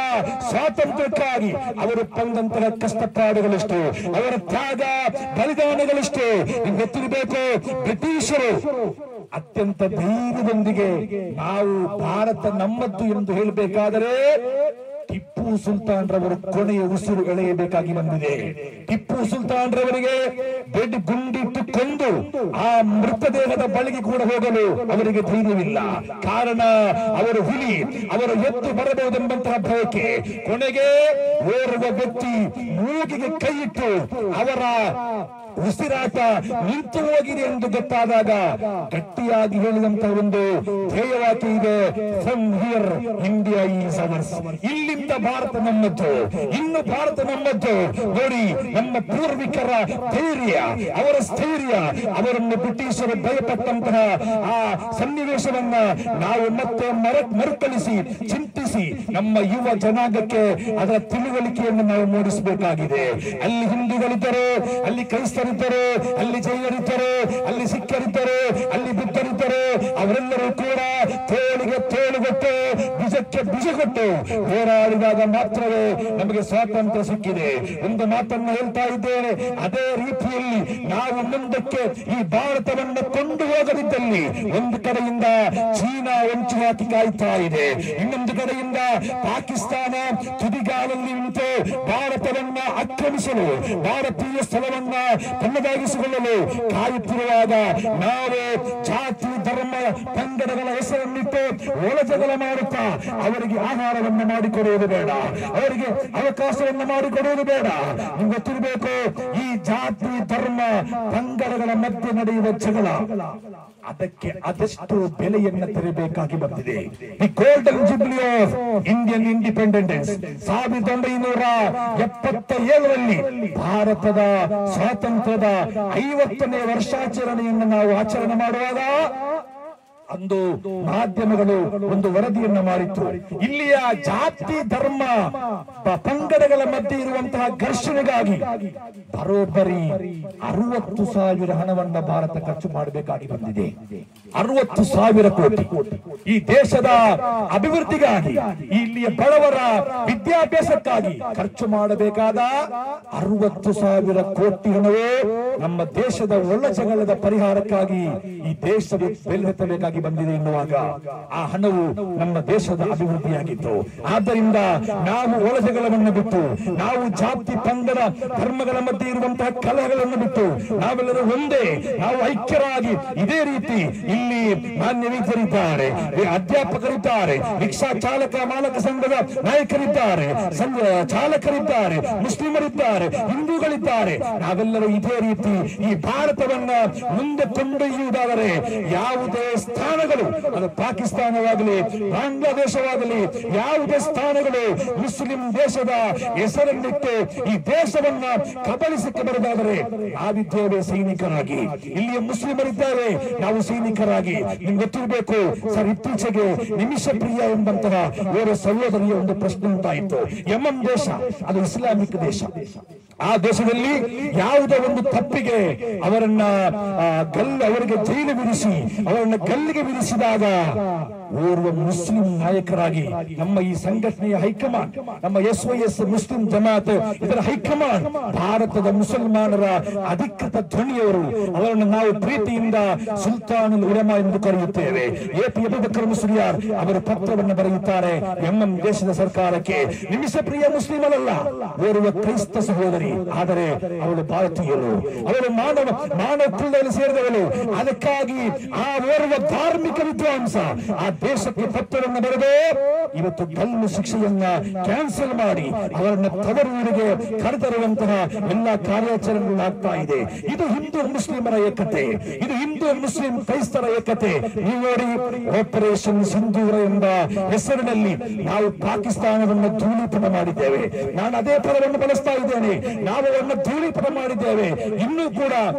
ಸ್ವಾತಂತ್ರ್ಯಕ್ಕಾಗಿ ಅವರು ತಂದಂತಹ ಕಷ್ಟಪಾಡುಗಳಷ್ಟು, ಅವರ ತ್ಯಾಗ ಬಲಿದಾನಗಳಷ್ಟು ಗೊತ್ತಿರಬೇಕು. ಬ್ರಿಟಿಷರು ಅತ್ಯಂತ ಧೈರ್ಯದೊಂದಿಗೆ ನಾವು ಭಾರತ ನಮ್ಮದ್ದು ಎಂದು ಹೇಳಬೇಕಾದರೆ ಟಿಪ್ಪು ಸುಲ್ತಾನ್ ರವರು ಕೊನೆಯ ಉಸಿರು ಎಳೆಯಬೇಕಾಗಿ ಬಂದಿದೆ. ಟಿಪ್ಪು ಸುಲ್ತಾನ್ ರವರಿಗೆ ಬೆಡ್ ಗುಂಡಿಟ್ಟು ಕೊಂದು ಆ ಮೃತದೇಹದ ಬಳಿಗೆ ಕೂಡ ಹೋಗಲು ಅವರಿಗೆ ಧೈರ್ಯವಿಲ್ಲ. ಕಾರಣ ಅವರು ಹುಲಿ, ಅವರು ಎದ್ದು ಬರಬಹುದೆಂಬಂತಹ ಬಯಕೆ. ಕೊನೆಗೆ ಓರ್ವ ವ್ಯಕ್ತಿ ಮೂಗಿಗೆ ಕೈ ಇಟ್ಟು ಅವರ ಉಸಿರಾಟ ನಿಂತು ಹೋಗಿದೆ ಎಂದು ಗೊತ್ತಾದಾಗ ಗಟ್ಟಿಯಾಗಿ ಹೇಳಿದಂತಹ ಒಂದು ಧ್ಯೇಯವಾಕ್ಯ ಇದೆ, from here India is ours. ಇಲ್ಲಿಂದ ಭಾರತ ನಮ್ಮದ್ದು, ಇನ್ನು ಭಾರತ ನಮ್ಮದ್ದು. ನೋಡಿ, ನಮ್ಮ ಪೂರ್ವಿಕರ ಧೈರ್ಯ, ಅವರ ಸ್ಥೈರ್ಯ, ಅವರನ್ನು ಬ್ರಿಟಿಷರು ಭಯಪಟ್ಟಂತಹ ಆ ಸನ್ನಿವೇಶವನ್ನ ನಾವು ಮತ್ತೆ ಮರುಕಳಿಸಿ ಚಿಂತಿಸಿ ನಮ್ಮ ಯುವ ಜನಾಂಗಕ್ಕೆ ಅದರ ತಿಳುವಳಿಕೆಯನ್ನು ನಾವು ಮೂಡಿಸಬೇಕಾಗಿದೆ. ಅಲ್ಲಿ ಹಿಂದೂಗಳಿದ್ದರು, ಅಲ್ಲಿ ಕ್ರೈಸ್ತರಿದ್ದರು, ಅಲ್ಲಿ ಜೈನರಿದ್ದರು, ಅಲ್ಲಿ ಸಿಖ್ಖರಿದ್ದರು, ಅಲ್ಲಿ ಬುದ್ಧರಿದ್ದರು. ಅವರೆಲ್ಲರೂ ಕೂಡ ತೋಳಿಗೆ ತೋಳುಗೊಟ್ಟು ಭುಜಕ್ಕೆ ಭುಜಗೊಟ್ಟು ಹೋರಾಡಿದಾಗ ಮಾತ್ರವೇ ನಮಗೆ ಸ್ವಾತಂತ್ರ್ಯ ಸಿಕ್ಕಿದೆ. ಒಂದು ಮಾತನ್ನು ಹೇಳ್ತಾ ಇದ್ದೇನೆ, ಅದೇ ರೀತಿಯಲ್ಲಿ ನಾವು ಮುಂದಕ್ಕೆ ಈ ಭಾರತವನ್ನು ಕೊಂಡು ಹೋಗದಿದ್ದಲ್ಲಿ ಒಂದು ಕಡೆಯಿಂದ ಚೀನಾ ಹೊಂಚು ಹಾಕಿ ಕಾಯ್ತಾ ಇದೆ, ಇನ್ನೊಂದು ಕಡೆಯಿಂದ ಪಾಕಿಸ್ತಾನ ತುದಿಗಾಲಲ್ಲಿ ನಿಂತು ಭಾರತವನ್ನ ಆಕ್ರಮಿಸಲು, ಭಾರತೀಯ ಸ್ಥಳವನ್ನ ತನ್ನದಾಗಿಸಿಕೊಳ್ಳಲು ಕಾಯುತ್ತಿರುವಾಗ ನಾವು ಜಾತಿ ಧರ್ಮ ಪಂಗಡಗಳ ಹೆಸರನ್ನಿಟ್ಟು ಒಳಜಗಳ ಮಾಡುತ್ತಾ ಅವರಿಗೆ ಆಹಾರವನ್ನು ಮಾಡಿಕೊಡುವುದು ಬೇಡ, ಅವರಿಗೆ ಅವಕಾಶವನ್ನು ಮಾಡಿಕೊಡುವುದು ಬೇಡ. ನಿಮ್ಗೆ ಗೊತ್ತಿರಬೇಕು, ಈ ಜಾತಿ ಧರ್ಮ ಪಂಗಡಗಳ ಮಧ್ಯೆ ನಡೆಯುವ ಜಗಳ ಅದಕ್ಕೆ ಅದೆಷ್ಟು ಬೆಲೆಯನ್ನು ತೆರಬೇಕಾಗಿ ಬಂದಿದೆ. The golden jubilee of Indian independence 1977ರಲ್ಲಿ ಭಾರತದ ಸ್ವಾತಂತ್ರ್ಯದ 50ನೇ ವರ್ಷಾಚರಣೆಯನ್ನು ನಾವು ಆಚರಣೆ ಮಾಡುವಾಗ ಅಂದು ಮಾಧ್ಯಮಗಳು ಒಂದು ವರದಿಯನ್ನ ಮಾಡಿತ್ತು. ಇಲ್ಲಿಯ ಜಾತಿ ಧರ್ಮ ಪಂಗಡಗಳ ಮಧ್ಯೆ ಇರುವಂತಹ ಘರ್ಷಣೆಗಾಗಿ ಬರೋಬ್ಬರಿ 60,000 ಹಣವನ್ನ ಭಾರತ ಖರ್ಚು ಮಾಡಬೇಕಾಗಿ ಬಂದಿದೆ. 60,000 ಕೋಟಿ ಈ ದೇಶದ ಅಭಿವೃದ್ಧಿಗಾಗಿ, ಇಲ್ಲಿಯ ಬಡವರ ವಿದ್ಯಾಭ್ಯಾಸಕ್ಕಾಗಿ ಖರ್ಚು ಮಾಡಬೇಕಾದ 60,000 ಕೋಟಿ ಹಣವೇ ನಮ್ಮ ದೇಶದ ಒಳಜಗಳದ ಪರಿಹಾರಕ್ಕಾಗಿ ಈ ದೇಶದ ಬೆಲೆತ್ತಬೇಕಾಗಿ ಬಂದಿದೆ ಎನ್ನುವಾಗ ಆ ಹಣವು ನಮ್ಮ ದೇಶದ ಅಭಿವೃದ್ಧಿಯಾಗಿತ್ತು. ಆದ್ದರಿಂದ ನಾವು ಒಳಜಗಳವನ್ನು ಬಿಟ್ಟು, ನಾವು ಜಾತಿ ಪಂಗಡ ಧರ್ಮಗಳ ಮಧ್ಯೆ ಇರುವಂತಹ ಕಲಹಗಳನ್ನು ಬಿಟ್ಟು ನಾವೆಲ್ಲರೂ ಒಂದೇ, ನಾವು ಐಕ್ಯರಾಗಿ ಇದೇ ರೀತಿ ಇಲ್ಲಿ ಮಾನ್ಯ ವೈದ್ಯರಿದ್ದಾರೆ, ಅಧ್ಯಾಪಕರಿದ್ದಾರೆ, ರಿಕ್ಷಾ ಚಾಲಕ ಮಾಲಕ ಸಂಘದ ನಾಯಕರಿದ್ದಾರೆ, ಚಾಲಕರಿದ್ದಾರೆ, ಮುಸ್ಲಿಮರಿದ್ದಾರೆ, ಹಿಂದೂಗಳಿದ್ದಾರೆ. ನಾವೆಲ್ಲರೂ ಇದೇ ರೀತಿ ಈ ಭಾರತವನ್ನ ಮುಂದೆ ಕೊಂಡೊಯ್ಯುವುದಾದರೆ ಯಾವುದೇ ಸ್ಥಾನಗಳು, ಅದು ಪಾಕಿಸ್ತಾನವಾಗಲಿ ಬಾಂಗ್ಲಾದೇಶವಾಗಲಿ, ಯಾವುದೇ ಸ್ಥಾನಗಳು ಮುಸ್ಲಿಂ ದೇಶದ ಹೆಸರನ್ನಿಟ್ಟು ಈ ದೇಶವನ್ನ ಕಬಳಿಸಕ್ಕೆ ಬರುವುದಾದರೆ ನಾವಿದ್ದೇವೆ ಸೈನಿಕರಾಗಿ, ಇಲ್ಲಿಯ ಮುಸ್ಲಿಮರಿದ್ದಾರೆ, ನಾವು ಸೈನಿಕರಾಗಿ. ನಿಮ್ಗೆ ಗೊತ್ತಿರಬೇಕು ಸರ್, ಇತ್ತೀಚೆಗೆ ನಿಮಿಷ ಪ್ರಿಯ ಎಂಬಂತಹ ಓರ್ವ ಸಹೋದರಿಯ ಒಂದು ಪ್ರಶ್ನೆ ಉಂಟಾಯಿತು. ಯಮನ್ ದೇಶ ಅದು ಇಸ್ಲಾಮಿಕ್ ದೇಶ. ಆ ದೇಶದಲ್ಲಿ ಯಾವುದೋ ಒಂದು ತಪ್ಪಿಗೆ ಅವರನ್ನ ಅವರಿಗೆ ಜೈಲು ವಿಧಿಸಿ ಅವರನ್ನ ಗಲ್ಲಿಗೆ ವಿಧಿಸಿದಾಗ ಓರ್ವ ಮುಸ್ಲಿಂ ನಾಯಕರಾಗಿ ನಮ್ಮ ಈ ಸಂಘಟನೆಯ ಹೈಕಮಾಂಡ್, ನಮ್ಮ SYS ಮುಸ್ಲಿಂ ಜಮಾತ್ ಇದರ ಹೈಕಮಾಂಡ್, ಭಾರತದ ಮುಸಲ್ಮಾನರ ಅಧಿಕೃತ ಧ್ವನಿಯವರು, ಅವರನ್ನು ನಾವು ಪ್ರೀತಿಯಿಂದ ಸುಲ್ತಾನುಲ್ ಉಲಮಾ ಎಂದು ಕರೆಯುತ್ತೇವೆ. AP ಅಬೂಬಕರ್ ಮುಸ್ಲಿಯಾರ್ ಅವರು ಪತ್ರವನ್ನು ಬರೆಯುತ್ತಾರೆ ಯಮನ್ ದೇಶದ ಸರ್ಕಾರಕ್ಕೆ. ನಿಮಿಷ ಪ್ರಿಯ ಮುಸ್ಲಿಮರಲ್ಲ, ಓರ್ವ ಕ್ರೈಸ್ತ ಸಹೋದರಿ, ಆದರೆ ಅವಳು ಭಾರತೀಯರು, ಅವಳು ಮಾನವ ಕುಲದಲ್ಲಿ ಸೇರಿದವಳು. ಅದಕ್ಕಾಗಿ ಆ ಓರ್ವ ಧಾರ್ಮಿಕ ವಿದ್ವಾಂಸ, ಆ ದೇಶಕ್ಕೆ ಪತ್ರವನ್ನು ಬರೆದು ಇವತ್ತು ಗಲ್ಲು ಶಿಕ್ಷೆಯನ್ನ ಕ್ಯಾನ್ಸಲ್ ಮಾಡಿ ಅವರನ್ನ ತವರೂರಿಗೆ ಕರೆತರುವಂತಹ ಎಲ್ಲಾ ಕಾರ್ಯಾಚರಣೆಗಳು ಆಗ್ತಾ ಇದೆ. ಇದು ಹಿಂದೂ ಮುಸ್ಲಿಮರ ಏಕತೆ, ಇದು ಹಿಂದೂ ಮುಸ್ಲಿಂ ಕ್ರೈಸ್ತರ ಏಕತೆ. ನೀವು ನೋಡಿ, ಆಪರೇಷನ್ ಸಿಂಧೂರ ಎಂಬ ಹೆಸರಿನಲ್ಲಿ ನಾವು ಪಾಕಿಸ್ತಾನವನ್ನು ಧೂಳೀಪಟ ಮಾಡಿದ್ದೇವೆ. ನಾನು ಅದೇ ಪದವನ್ನು ಬಳಸ್ತಾ ಇದ್ದೇನೆ. ನಾವು ಅವರನ್ನು ಧೂಳೀಪಟ ಮಾಡಿದ್ದೇವೆ. ಇನ್ನೂ ಕೂಡ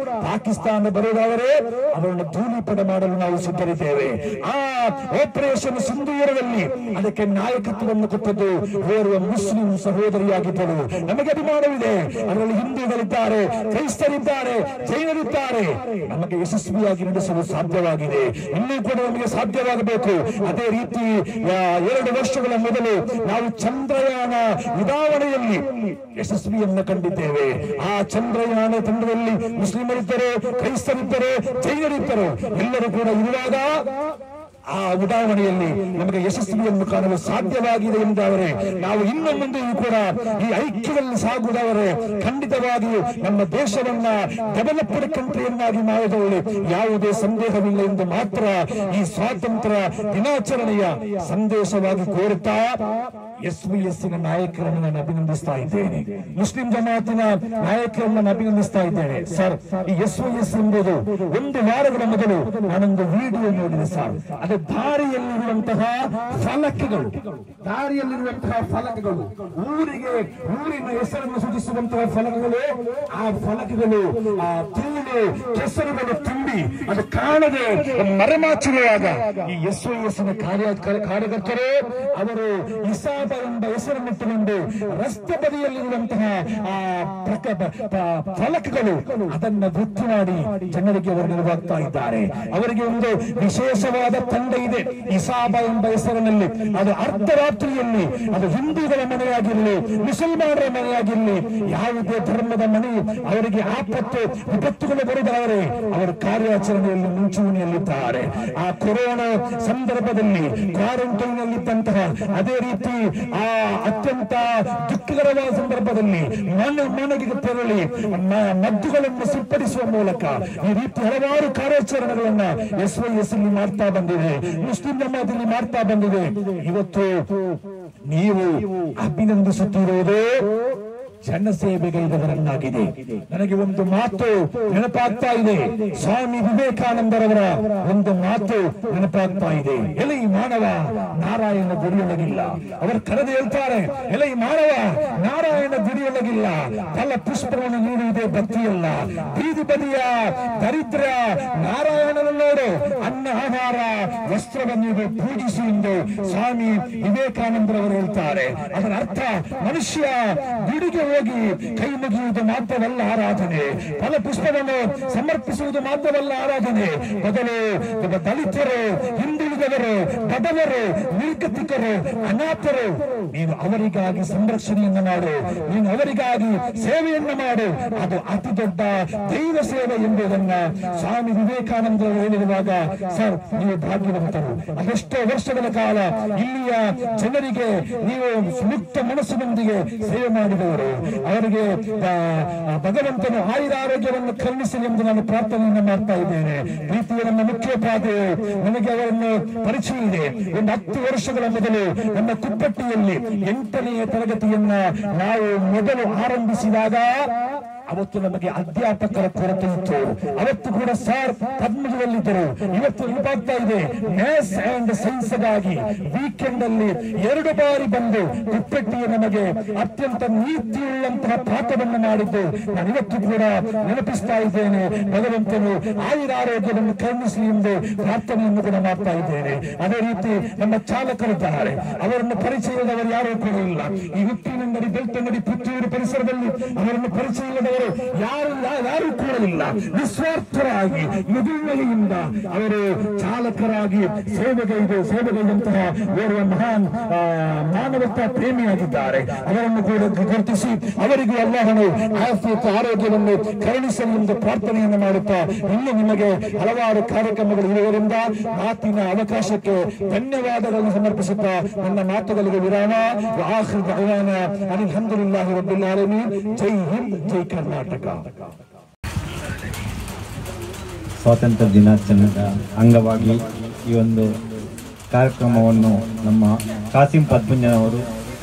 ಪಾಕಿಸ್ತಾನ ಬರುವುದಾದರೆ ಅವರನ್ನು ಧೂಳೀಪಟ ಮಾಡಲು ನಾವು ಸಿದ್ಧರಿದ್ದೇವೆ. ಆ ಆಪರೇಷನ್ ಸಿಂಧೂರದಲ್ಲಿ ಅದಕ್ಕೆ ನಾಯಕತ್ವವನ್ನು ಕೊಟ್ಟದ್ದು ಓರ್ವ ಮುಸ್ಲಿಂ ಸಹೋದರಿಯಾಗಿದ್ದರು. ನಮಗೆ ಅಭಿಮಾನವಿದೆ. ಅದರಲ್ಲಿ ಹಿಂದೂಗಳಿದ್ದಾರೆ, ಕ್ರೈಸ್ತರಿದ್ದಾರೆ, ಜೈನರಿದ್ದಾರೆ. ನಮಗೆ ಯಶಸ್ವಿಯಾಗಿ ನಡೆಸಲು ಸಾಧ್ಯವಾಗಿದೆ. ಇನ್ನೂ ಕೂಡ ನಮಗೆ ಸಾಧ್ಯವಾಗಬೇಕು. ಅದೇ ರೀತಿ 2 ವರ್ಷಗಳ ಮೊದಲು ನಾವು ಚಂದ್ರಯಾನ ಉಡಾವಣೆಯಲ್ಲಿ ಯಶಸ್ವಿಯನ್ನು ಕಂಡಿದ್ದೇವೆ. ಆ ಚಂದ್ರಯಾನ ತಂಡದಲ್ಲಿ ಮುಸ್ಲಿಮರಿದ್ದರು, ಕ್ರೈಸ್ತರಿದ್ದರು, ಜೈನರಿದ್ದರು. ಎಲ್ಲರೂ ಕೂಡ ಇರುವಾಗ ಆ ಉಡಾವಣೆಯಲ್ಲಿ ನಮಗೆ ಯಶಸ್ವಿಯನ್ನು ಕಾಣಲು ಸಾಧ್ಯವಾಗಿದೆ ಎಂದಾದರೆ ನಾವು ಇನ್ನು ಮುಂದೆಯೂ ಕೂಡ ಈ ಐಕ್ಯದಲ್ಲಿ ಸಾಗುವುದಾದರೆ ಖಂಡಿತವಾಗಿಯೂ ನಮ್ಮ ದೇಶವನ್ನ ಡೆವಲಪ್ಡ್ ಕಂಟ್ರಿಯನ್ನಾಗಿ ಮಾಡುವುದರಲ್ಲಿ ಯಾವುದೇ ಸಂದೇಹವಿಲ್ಲ ಎಂದು ಮಾತ್ರ ಈ ಸ್ವಾತಂತ್ರ್ಯ ದಿನಾಚರಣೆಯ ಸಂದೇಶವಾಗಿ ಕೋರುತ್ತಾ SVSನ ನಾಯಕರನ್ನು ನಾನು ಅಭಿನಂದಿಸ್ತಾ ಇದ್ದೇನೆ. ಮುಸ್ಲಿಂ ಜಮಾತಿನ ನಾಯಕರನ್ನು ನಾನು ಅಭಿನಂದಿಸ್ತಾ ಇದ್ದೇನೆ. ಸರ್, ಈ SVS ಎಂಬುದು 1 ವಾರಗಳ ಮೊದಲು ನಾನೊಂದು ವಿಡಿಯೋ ನೋಡಿದೆ ಸರ್. ಅದು ದಾರಿಯಲ್ಲಿರುವಂತಹ ಫಲಕಗಳು, ಊರಿನ ಹೆಸರನ್ನು ಸೂಚಿಸುವಂತಹ ಫಲಕಗಳು, ಆ ಫಲಕಗಳು ಧೂಳು ಕೆಸರುಗಳು ತುಂಬಿ ಅದು ಕಾಣದೆ ಮರೆಮಾಚಿರುವಾಗ ಈ SVSನ ಕಾರ್ಯಕರ್ತರು ಅವರು ಇಸಾಬ ಎಂಬ ಹೆಸರನ್ನಿಟ್ಟುಕೊಂಡು ರಸ್ತೆ ಬದಿಯಲ್ಲಿರುವಂತಹ ಫಲಕಗಳು ಅದನ್ನ ವೃತ್ತಿ ಮಾಡಿ ಜನರಿಗೆ ಅವರು ನೆರವಾಗ್ತಾ ಇದ್ದಾರೆ. ಅವರಿಗೆ ಒಂದು ವಿಶೇಷವಾದ ತಂಡ ಇದೆ ಇಸಾಬ ಎಂಬ ಹೆಸರಿನಲ್ಲಿ. ಅದು ಅರ್ಧರಾತ್ರಿಯಲ್ಲಿ ಅದು ಹಿಂದೂಗಳ ಮನೆಯಾಗಿರಲಿ, ಮುಸಲ್ಮಾನರ ಮನೆಯಾಗಿರಲಿ, ಯಾವುದೇ ಧರ್ಮದ ಮನೆ ಅವರಿಗೆ ಆಪತ್ತು ವಿಪತ್ತುಗಳು ಬರುವುದಾದರೆ ಅವರು ಕಾರ್ಯಾಚರಣೆಯಲ್ಲಿ ಮುಂಚೂಣಿಯಲ್ಲಿದ್ದಾರೆ. ಆ ಕೊರೋನಾ ಸಂದರ್ಭದಲ್ಲಿ ಕ್ವಾರಂಟೈನ್ ನಲ್ಲಿದ್ದಂತಹ, ಅದೇ ರೀತಿ ಆ ಅತ್ಯಂತ ದುಃಖಕರವಾದ ಸಂದರ್ಭದಲ್ಲಿ ಮನೆಗೆ ತೆರಳಿ ಮದ್ದುಗಳನ್ನು ಸಿಂಪಡಿಸುವ ಮೂಲಕ ಈ ರೀತಿ ಹಲವಾರು ಕಾರ್ಯಾಚರಣೆಗಳನ್ನ SYS ಇಲ್ಲಿ ಮಾಡ್ತಾ ಬಂದಿದೆ, ಮುಸ್ಲಿಂ ಜಮಾತಿನಲ್ಲಿ ಮಾಡ್ತಾ ಬಂದಿದೆ. ಇವತ್ತು ನೀವು ಅಭಿನಂದಿಸುತ್ತಿರುವುದು ಜನಸೇವೆಗೈದವರನ್ನಾಗಿದೆ. ನನಗೆ ಒಂದು ಮಾತು ನೆನಪಾಗ್ತಾ ಇದೆ. ಸ್ವಾಮಿ ವಿವೇಕಾನಂದರವರ ಒಂದು ಮಾತು ನೆನಪಾಗ್ತಾ ಇದೆ. ಎಲೈ ಮಾನವ, ನಾರಾಯಣ ಗುಡಿಯೊಳಗಿಲ್ಲ. ಅವರು ಕರೆದು ಹೇಳ್ತಾರೆ, ಎಲೈ ಮಾನವ, ನಾರಾಯಣ ಗುಡಿಯೊಳಗಿಲ್ಲ. ಫಲ ಪುಷ್ಪವನ್ನು ನೀಡುವುದೇ ಭಕ್ತಿಯಲ್ಲ. ಬೀದಿ ಬದಿಯ ದರಿದ್ರ ನಾರಾಯಣನ ನೋಡು, ಅನ್ನ ಆಹಾರ ವಸ್ತ್ರವನ್ನು ಪೂಜಿಸಿ ಎಂದು ಸ್ವಾಮಿ ವಿವೇಕಾನಂದರವರು ಹೇಳ್ತಾರೆ. ಅದರ ಅರ್ಥ ಮನುಷ್ಯ ಗುಡಿಗೆ ಹೋಗಿ ಕೈ ಮುಗಿಯುವುದು ಮಾತ್ರವಲ್ಲ ಆರಾಧನೆ, ಫಲಪುಷ್ಪವನ್ನು ಸಮರ್ಪಿಸುವುದು ಮಾತ್ರವಲ್ಲ ಆರಾಧನೆ. ಬದಲು ದಲಿತರು, ಹಿಂದುಳಿದವರು, ಬಡವರು, ನಿರ್ಗತಿಕರು, ಅನಾಥರು, ನೀನು ಅವರಿಗಾಗಿ ಸಂರಕ್ಷಣೆಯನ್ನು ಮಾಡು, ನೀನು ಅವರಿಗಾಗಿ ಸೇವೆಯನ್ನು ಮಾಡು. ಅದು ಅತಿ ದೊಡ್ಡ ದೈವ ಸೇವೆ ಎಂಬುದನ್ನ ಸ್ವಾಮಿ ವಿವೇಕಾನಂದರು ಹೇಳಿರುವಾಗ, ಸರ್ ನೀವು ಭಾಗ್ಯವಂತರು. ಅದೆಷ್ಟೋ ವರ್ಷಗಳ ಕಾಲ ಇಲ್ಲಿಯ ಜನರಿಗೆ ನೀವು ಮುಕ್ತ ಮನಸ್ಸಿನೊಂದಿಗೆ ಸೇವೆ ಮಾಡಿದವರು. ಅವರಿಗೆ ಭಗವಂತನು ಆಯುರಾರೋಗ್ಯವನ್ನು ಕರುಣಿಸಲಿ ಎಂದು ನಾನು ಪ್ರಾರ್ಥನೆಯನ್ನು ಮಾಡ್ತಾ ಇದ್ದೇನೆ. ಪ್ರೀತಿಯ ನಮ್ಮ ಮುಖ್ಯೋಪಾಧ್ಯಾಯರು, ನನಗೆ ಅವರನ್ನು ಪರಿಚಯ ಇದೆ. ಒಂದು 10 ವರ್ಷಗಳ ಮೊದಲು ನಮ್ಮ ಕುಪ್ಪಟ್ಟಿಯಲ್ಲಿ 8ನೇ ತರಗತಿಯನ್ನ ನಾವು ಮೊದಲು ಆರಂಭಿಸಿದಾಗ ಅವತ್ತು ನಮಗೆ ಅಧ್ಯಾಪಕರ ಕೊರತೆ ಇತ್ತು. ಅವತ್ತು ಕೂಡ ಸರ್ ಪದ್ಮದಲ್ಲಿದ್ದರು. ಇವತ್ತು ನೆನಪಾಗ್ತಾ ಇದೆ, ಮ್ಯಾಥ್ಸ್ ಅಂಡ್ ಸೈನ್ಸ್ ಗಾಗಿ ವೀಕೆಂಡ್ ಅಲ್ಲಿ 2 ಬಾರಿ ಬಂದು ಕುಪ್ಪಟ್ಟಿಯ ನಮಗೆ ಅತ್ಯಂತ ನೀತಿಯುಳ್ಳಂತಹ ಪಾಠವನ್ನು ಮಾಡಿದ್ದು ನಾನು ಇವತ್ತು ಕೂಡ ನೆನಪಿಸ್ತಾ ಇದ್ದೇನೆ. ಭಗವಂತನು ಆಯುರಾರೋಗ್ಯವನ್ನು ಕರುಣಿಸಲಿ ಎಂದು ಪ್ರಾರ್ಥನೆಯನ್ನು ಕೂಡ ಮಾಡ್ತಾ ಇದ್ದೇನೆ. ಅದೇ ರೀತಿ ನಮ್ಮ ಚಾಲಕರಿದ್ದಾರೆ, ಅವರನ್ನು ಪರಿಚಯದವರು ಯಾರೂ ಕೂಡ ಇಲ್ಲ. ಈ ಉಪ್ಪಿನಂಗಡಿ, ಬೆಳ್ತಂಗಡಿ, ಪುತ್ತೂರು ಪರಿಸರದಲ್ಲಿ ಅವರನ್ನು ಪರಿಚಯ ಇಲ್ಲದವರು ಯಾರು ಕೂಡ ಇಲ್ಲ. ನಿಸ್ವಾರ್ಥರಾಗಿ ಮೃದುಮೆಯಿಂದ ಅವರು ಚಾಲಕರಾಗಿ ಸೇವೆಗೈದಂತಹ ಓರ್ವ ಮಹಾನ್ ಮಾನವತಾ ಪ್ರೇಮಿಯಾಗಿದ್ದಾರೆ. ಅವರನ್ನು ಕೂಡ ಗುರುತಿಸಿ ಅವರಿಗೂ ಅಲ್ಲಾಹನು ಆರೋಗ್ಯವನ್ನು ಕರುಣಿಸಲಿ ಎಂದು ಪ್ರಾರ್ಥನೆಯನ್ನು ಮಾಡುತ್ತಾ, ಇನ್ನು ನಿಮಗೆ ಹಲವಾರು ಕಾರ್ಯಕ್ರಮಗಳು ಇರುವುದರಿಂದ ಮಾತಿನ ಅವಕಾಶಕ್ಕೆ ಧನ್ಯವಾದಗಳನ್ನು ಸಮರ್ಪಿಸುತ್ತಾ ನನ್ನ ಮಾತುಗಳಿಗೆ ವಿರಾಮ. ಆಖಿರ್ ದಅವಾನ ಅಲ್ಹಮ್ದುಲಿಲ್ಲಾಹಿ ರಬ್ಬಿಲ್ ಆಲಮೀನ್. ಜೈ ಹಿಂದ್, ಜೈ ಕರ್ನಾಟಕ. ಸ್ವಾತಂತ್ರ್ಯ ದಿನಾಚರಣೆಯ ಅಂಗವಾಗಿ ಈ ಒಂದು ಕಾರ್ಯಕ್ರಮವನ್ನು ನಮ್ಮ ಕಾಸಿಂ ಪದ್ಮಂಜನವರು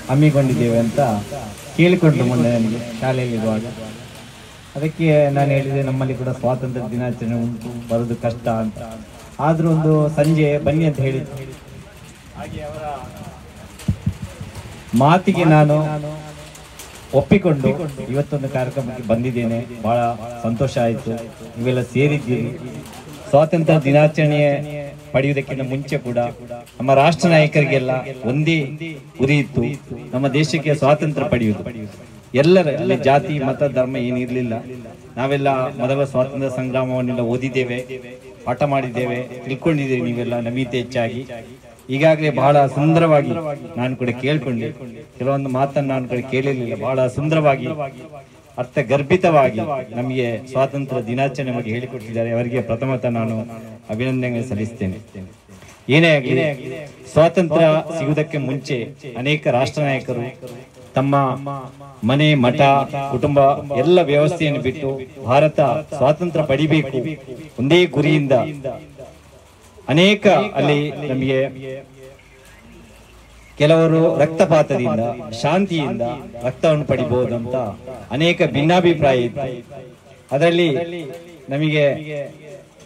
ಹಮ್ಮಿಕೊಂಡಿದ್ದೇವೆ ಅಂತ ಕೇಳಿಕೊಂಡು ಮೊನ್ನೆ ನನಗೆ ಶಾಲೆಯಲ್ಲಿರುವಾಗ. ಅದಕ್ಕೆ ನಾನು ಹೇಳಿದೆ, ನಮ್ಮಲ್ಲಿ ಕೂಡ ಸ್ವಾತಂತ್ರ್ಯ ದಿನಾಚರಣೆ ಉಂಟು, ಬರೋದು ಕಷ್ಟ ಅಂತ. ಆದರೂ ಒಂದು ಸಂಜೆ ಬನ್ನಿ ಅಂತ ಹೇಳಿದ್ರು. ಹಾಗೆ ಅವರ ಮಾತಿಗೆ ನಾನು ಒಪ್ಪಿಕೊಂಡು ಇವತ್ತೊಂದು ಕಾರ್ಯಕ್ರಮಕ್ಕೆ ಬಂದಿದ್ದೇನೆ. ಬಹಳ ಸಂತೋಷ ಆಯಿತು, ನೀವೆಲ್ಲ ಸೇರಿದ್ದೀರಿ. ಸ್ವಾತಂತ್ರ್ಯ ದಿನಾಚರಣೆ ಪಡೆಯುವುದಕ್ಕಿಂತ ಮುಂಚೆ ಕೂಡ ನಮ್ಮ ರಾಷ್ಟ್ರ ನಾಯಕರಿಗೆಲ್ಲ ಒಂದೇ ಗುರಿ ಇತ್ತು, ನಮ್ಮ ದೇಶಕ್ಕೆ ಸ್ವಾತಂತ್ರ್ಯ ಪಡೆಯುವುದು. ಎಲ್ಲರ ಜಾತಿ ಮತ ಧರ್ಮ ಏನಿರಲಿಲ್ಲ. ನಾವೆಲ್ಲ ಮೊದಲ ಸ್ವಾತಂತ್ರ್ಯ ಸಂಗ್ರಾಮವನ್ನೆಲ್ಲ ಓದಿದ್ದೇವೆ, ಪಾಠ ಮಾಡಿದ್ದೇವೆ, ತಿಳ್ಕೊಂಡಿದ್ದೇವೆ. ನೀವೆಲ್ಲ ನಮಗಿಂತ ಹೆಚ್ಚಾಗಿ ಈಗಾಗಲೇ ಬಹಳ ಸುಂದರವಾಗಿ ನಾನು ಕೂಡ ಕೇಳ್ಕೊಂಡೆ. ಕೆಲವೊಂದು ಮಾತನ್ನು ನಾನು ಕೂಡ ಕೇಳಿರಲಿಲ್ಲ. ಬಹಳ ಸುಂದರವಾಗಿ ಅರ್ಥಗರ್ಭಿತವಾಗಿ ನಮಗೆ ಸ್ವಾತಂತ್ರ್ಯ ದಿನಾಚರಣೆ ಬಗ್ಗೆ ಹೇಳಿಕೊಟ್ಟಿದ್ದಾರೆ. ಅವರಿಗೆ ಪ್ರಥಮತಃ ನಾನು ಅಭಿನಂದನೆ ಸಲ್ಲಿಸ್ತೇನೆ. ಏನೇ ಆಗಲಿ, ಸ್ವಾತಂತ್ರ್ಯ ಸಿಗುವುದಕ್ಕೆ ಮುಂಚೆ ಅನೇಕ ರಾಷ್ಟ್ರ ನಾಯಕರು ತಮ್ಮ ಮನೆ, ಮಠ, ಕುಟುಂಬ ಎಲ್ಲ ವ್ಯವಸ್ಥೆಯನ್ನು ಬಿಟ್ಟು ಭಾರತ ಸ್ವಾತಂತ್ರ್ಯ ಪಡಿಬೇಕು ಒಂದೇ ಗುರಿಯಿಂದ ಅನೇಕ ಅಲ್ಲಿ ನಮಗೆ ಕೆಲವರು ರಕ್ತಪಾತದಿಂದ, ಶಾಂತಿಯಿಂದ ರಕ್ತವನ್ನು ಪಡಿಬಹುದು ಅಂತ ಅನೇಕ ಭಿನ್ನಾಭಿಪ್ರಾಯ ಇತ್ತು. ಅದರಲ್ಲಿ ನಮಗೆ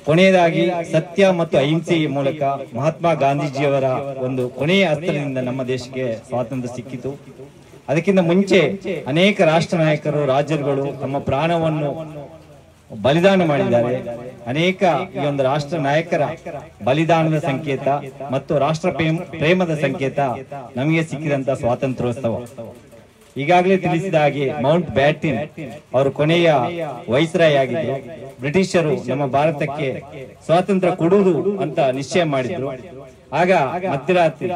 ಕೊನೆಯದಾಗಿ ಸತ್ಯ ಮತ್ತು ಅಹಿಂಸೆಯ ಮೂಲಕ ಮಹಾತ್ಮ ಗಾಂಧೀಜಿಯವರ ಒಂದು ಕೊನೆಯ ಅಸ್ತ್ರದಿಂದ ನಮ್ಮ ದೇಶಕ್ಕೆ ಸ್ವಾತಂತ್ರ್ಯ ಸಿಕ್ಕಿತು. ಅದಕ್ಕಿಂತ ಮುಂಚೆ ಅನೇಕ ರಾಷ್ಟ್ರ ನಾಯಕರು, ರಾಜರುಗಳು ತಮ್ಮ ಪ್ರಾಣವನ್ನು ಬಲಿದಾನ ಮಾಡಿದ್ದಾರೆ. ಅನೇಕ ಈ ಒಂದು ರಾಷ್ಟ್ರ ನಾಯಕರ ಬಲಿದಾನದ ಸಂಕೇತ ಮತ್ತು ರಾಷ್ಟ್ರ ಪ್ರೇಮದ ಸಂಕೇತ ನಮಗೆ ಸಿಕ್ಕಿದಂತ ಸ್ವಾತಂತ್ರ್ಯೋತ್ಸವ. ಈಗಾಗಲೇ ತಿಳಿಸಿದ ಹಾಗೆ ಮೌಂಟ್ ಬ್ಯಾಟನ್ ಅವರು ಕೊನೆಯ ವೈಸ್ರಾಯ್ ಆಗಿದ್ರು. ಬ್ರಿಟಿಷರು ನಮ್ಮ ಭಾರತಕ್ಕೆ ಸ್ವಾತಂತ್ರ್ಯ ಕೊಡುವುದು ಅಂತ ನಿಶ್ಚಯ ಮಾಡಿದ್ರು. ಆಗ ಮಧ್ಯರಾತ್ರಿ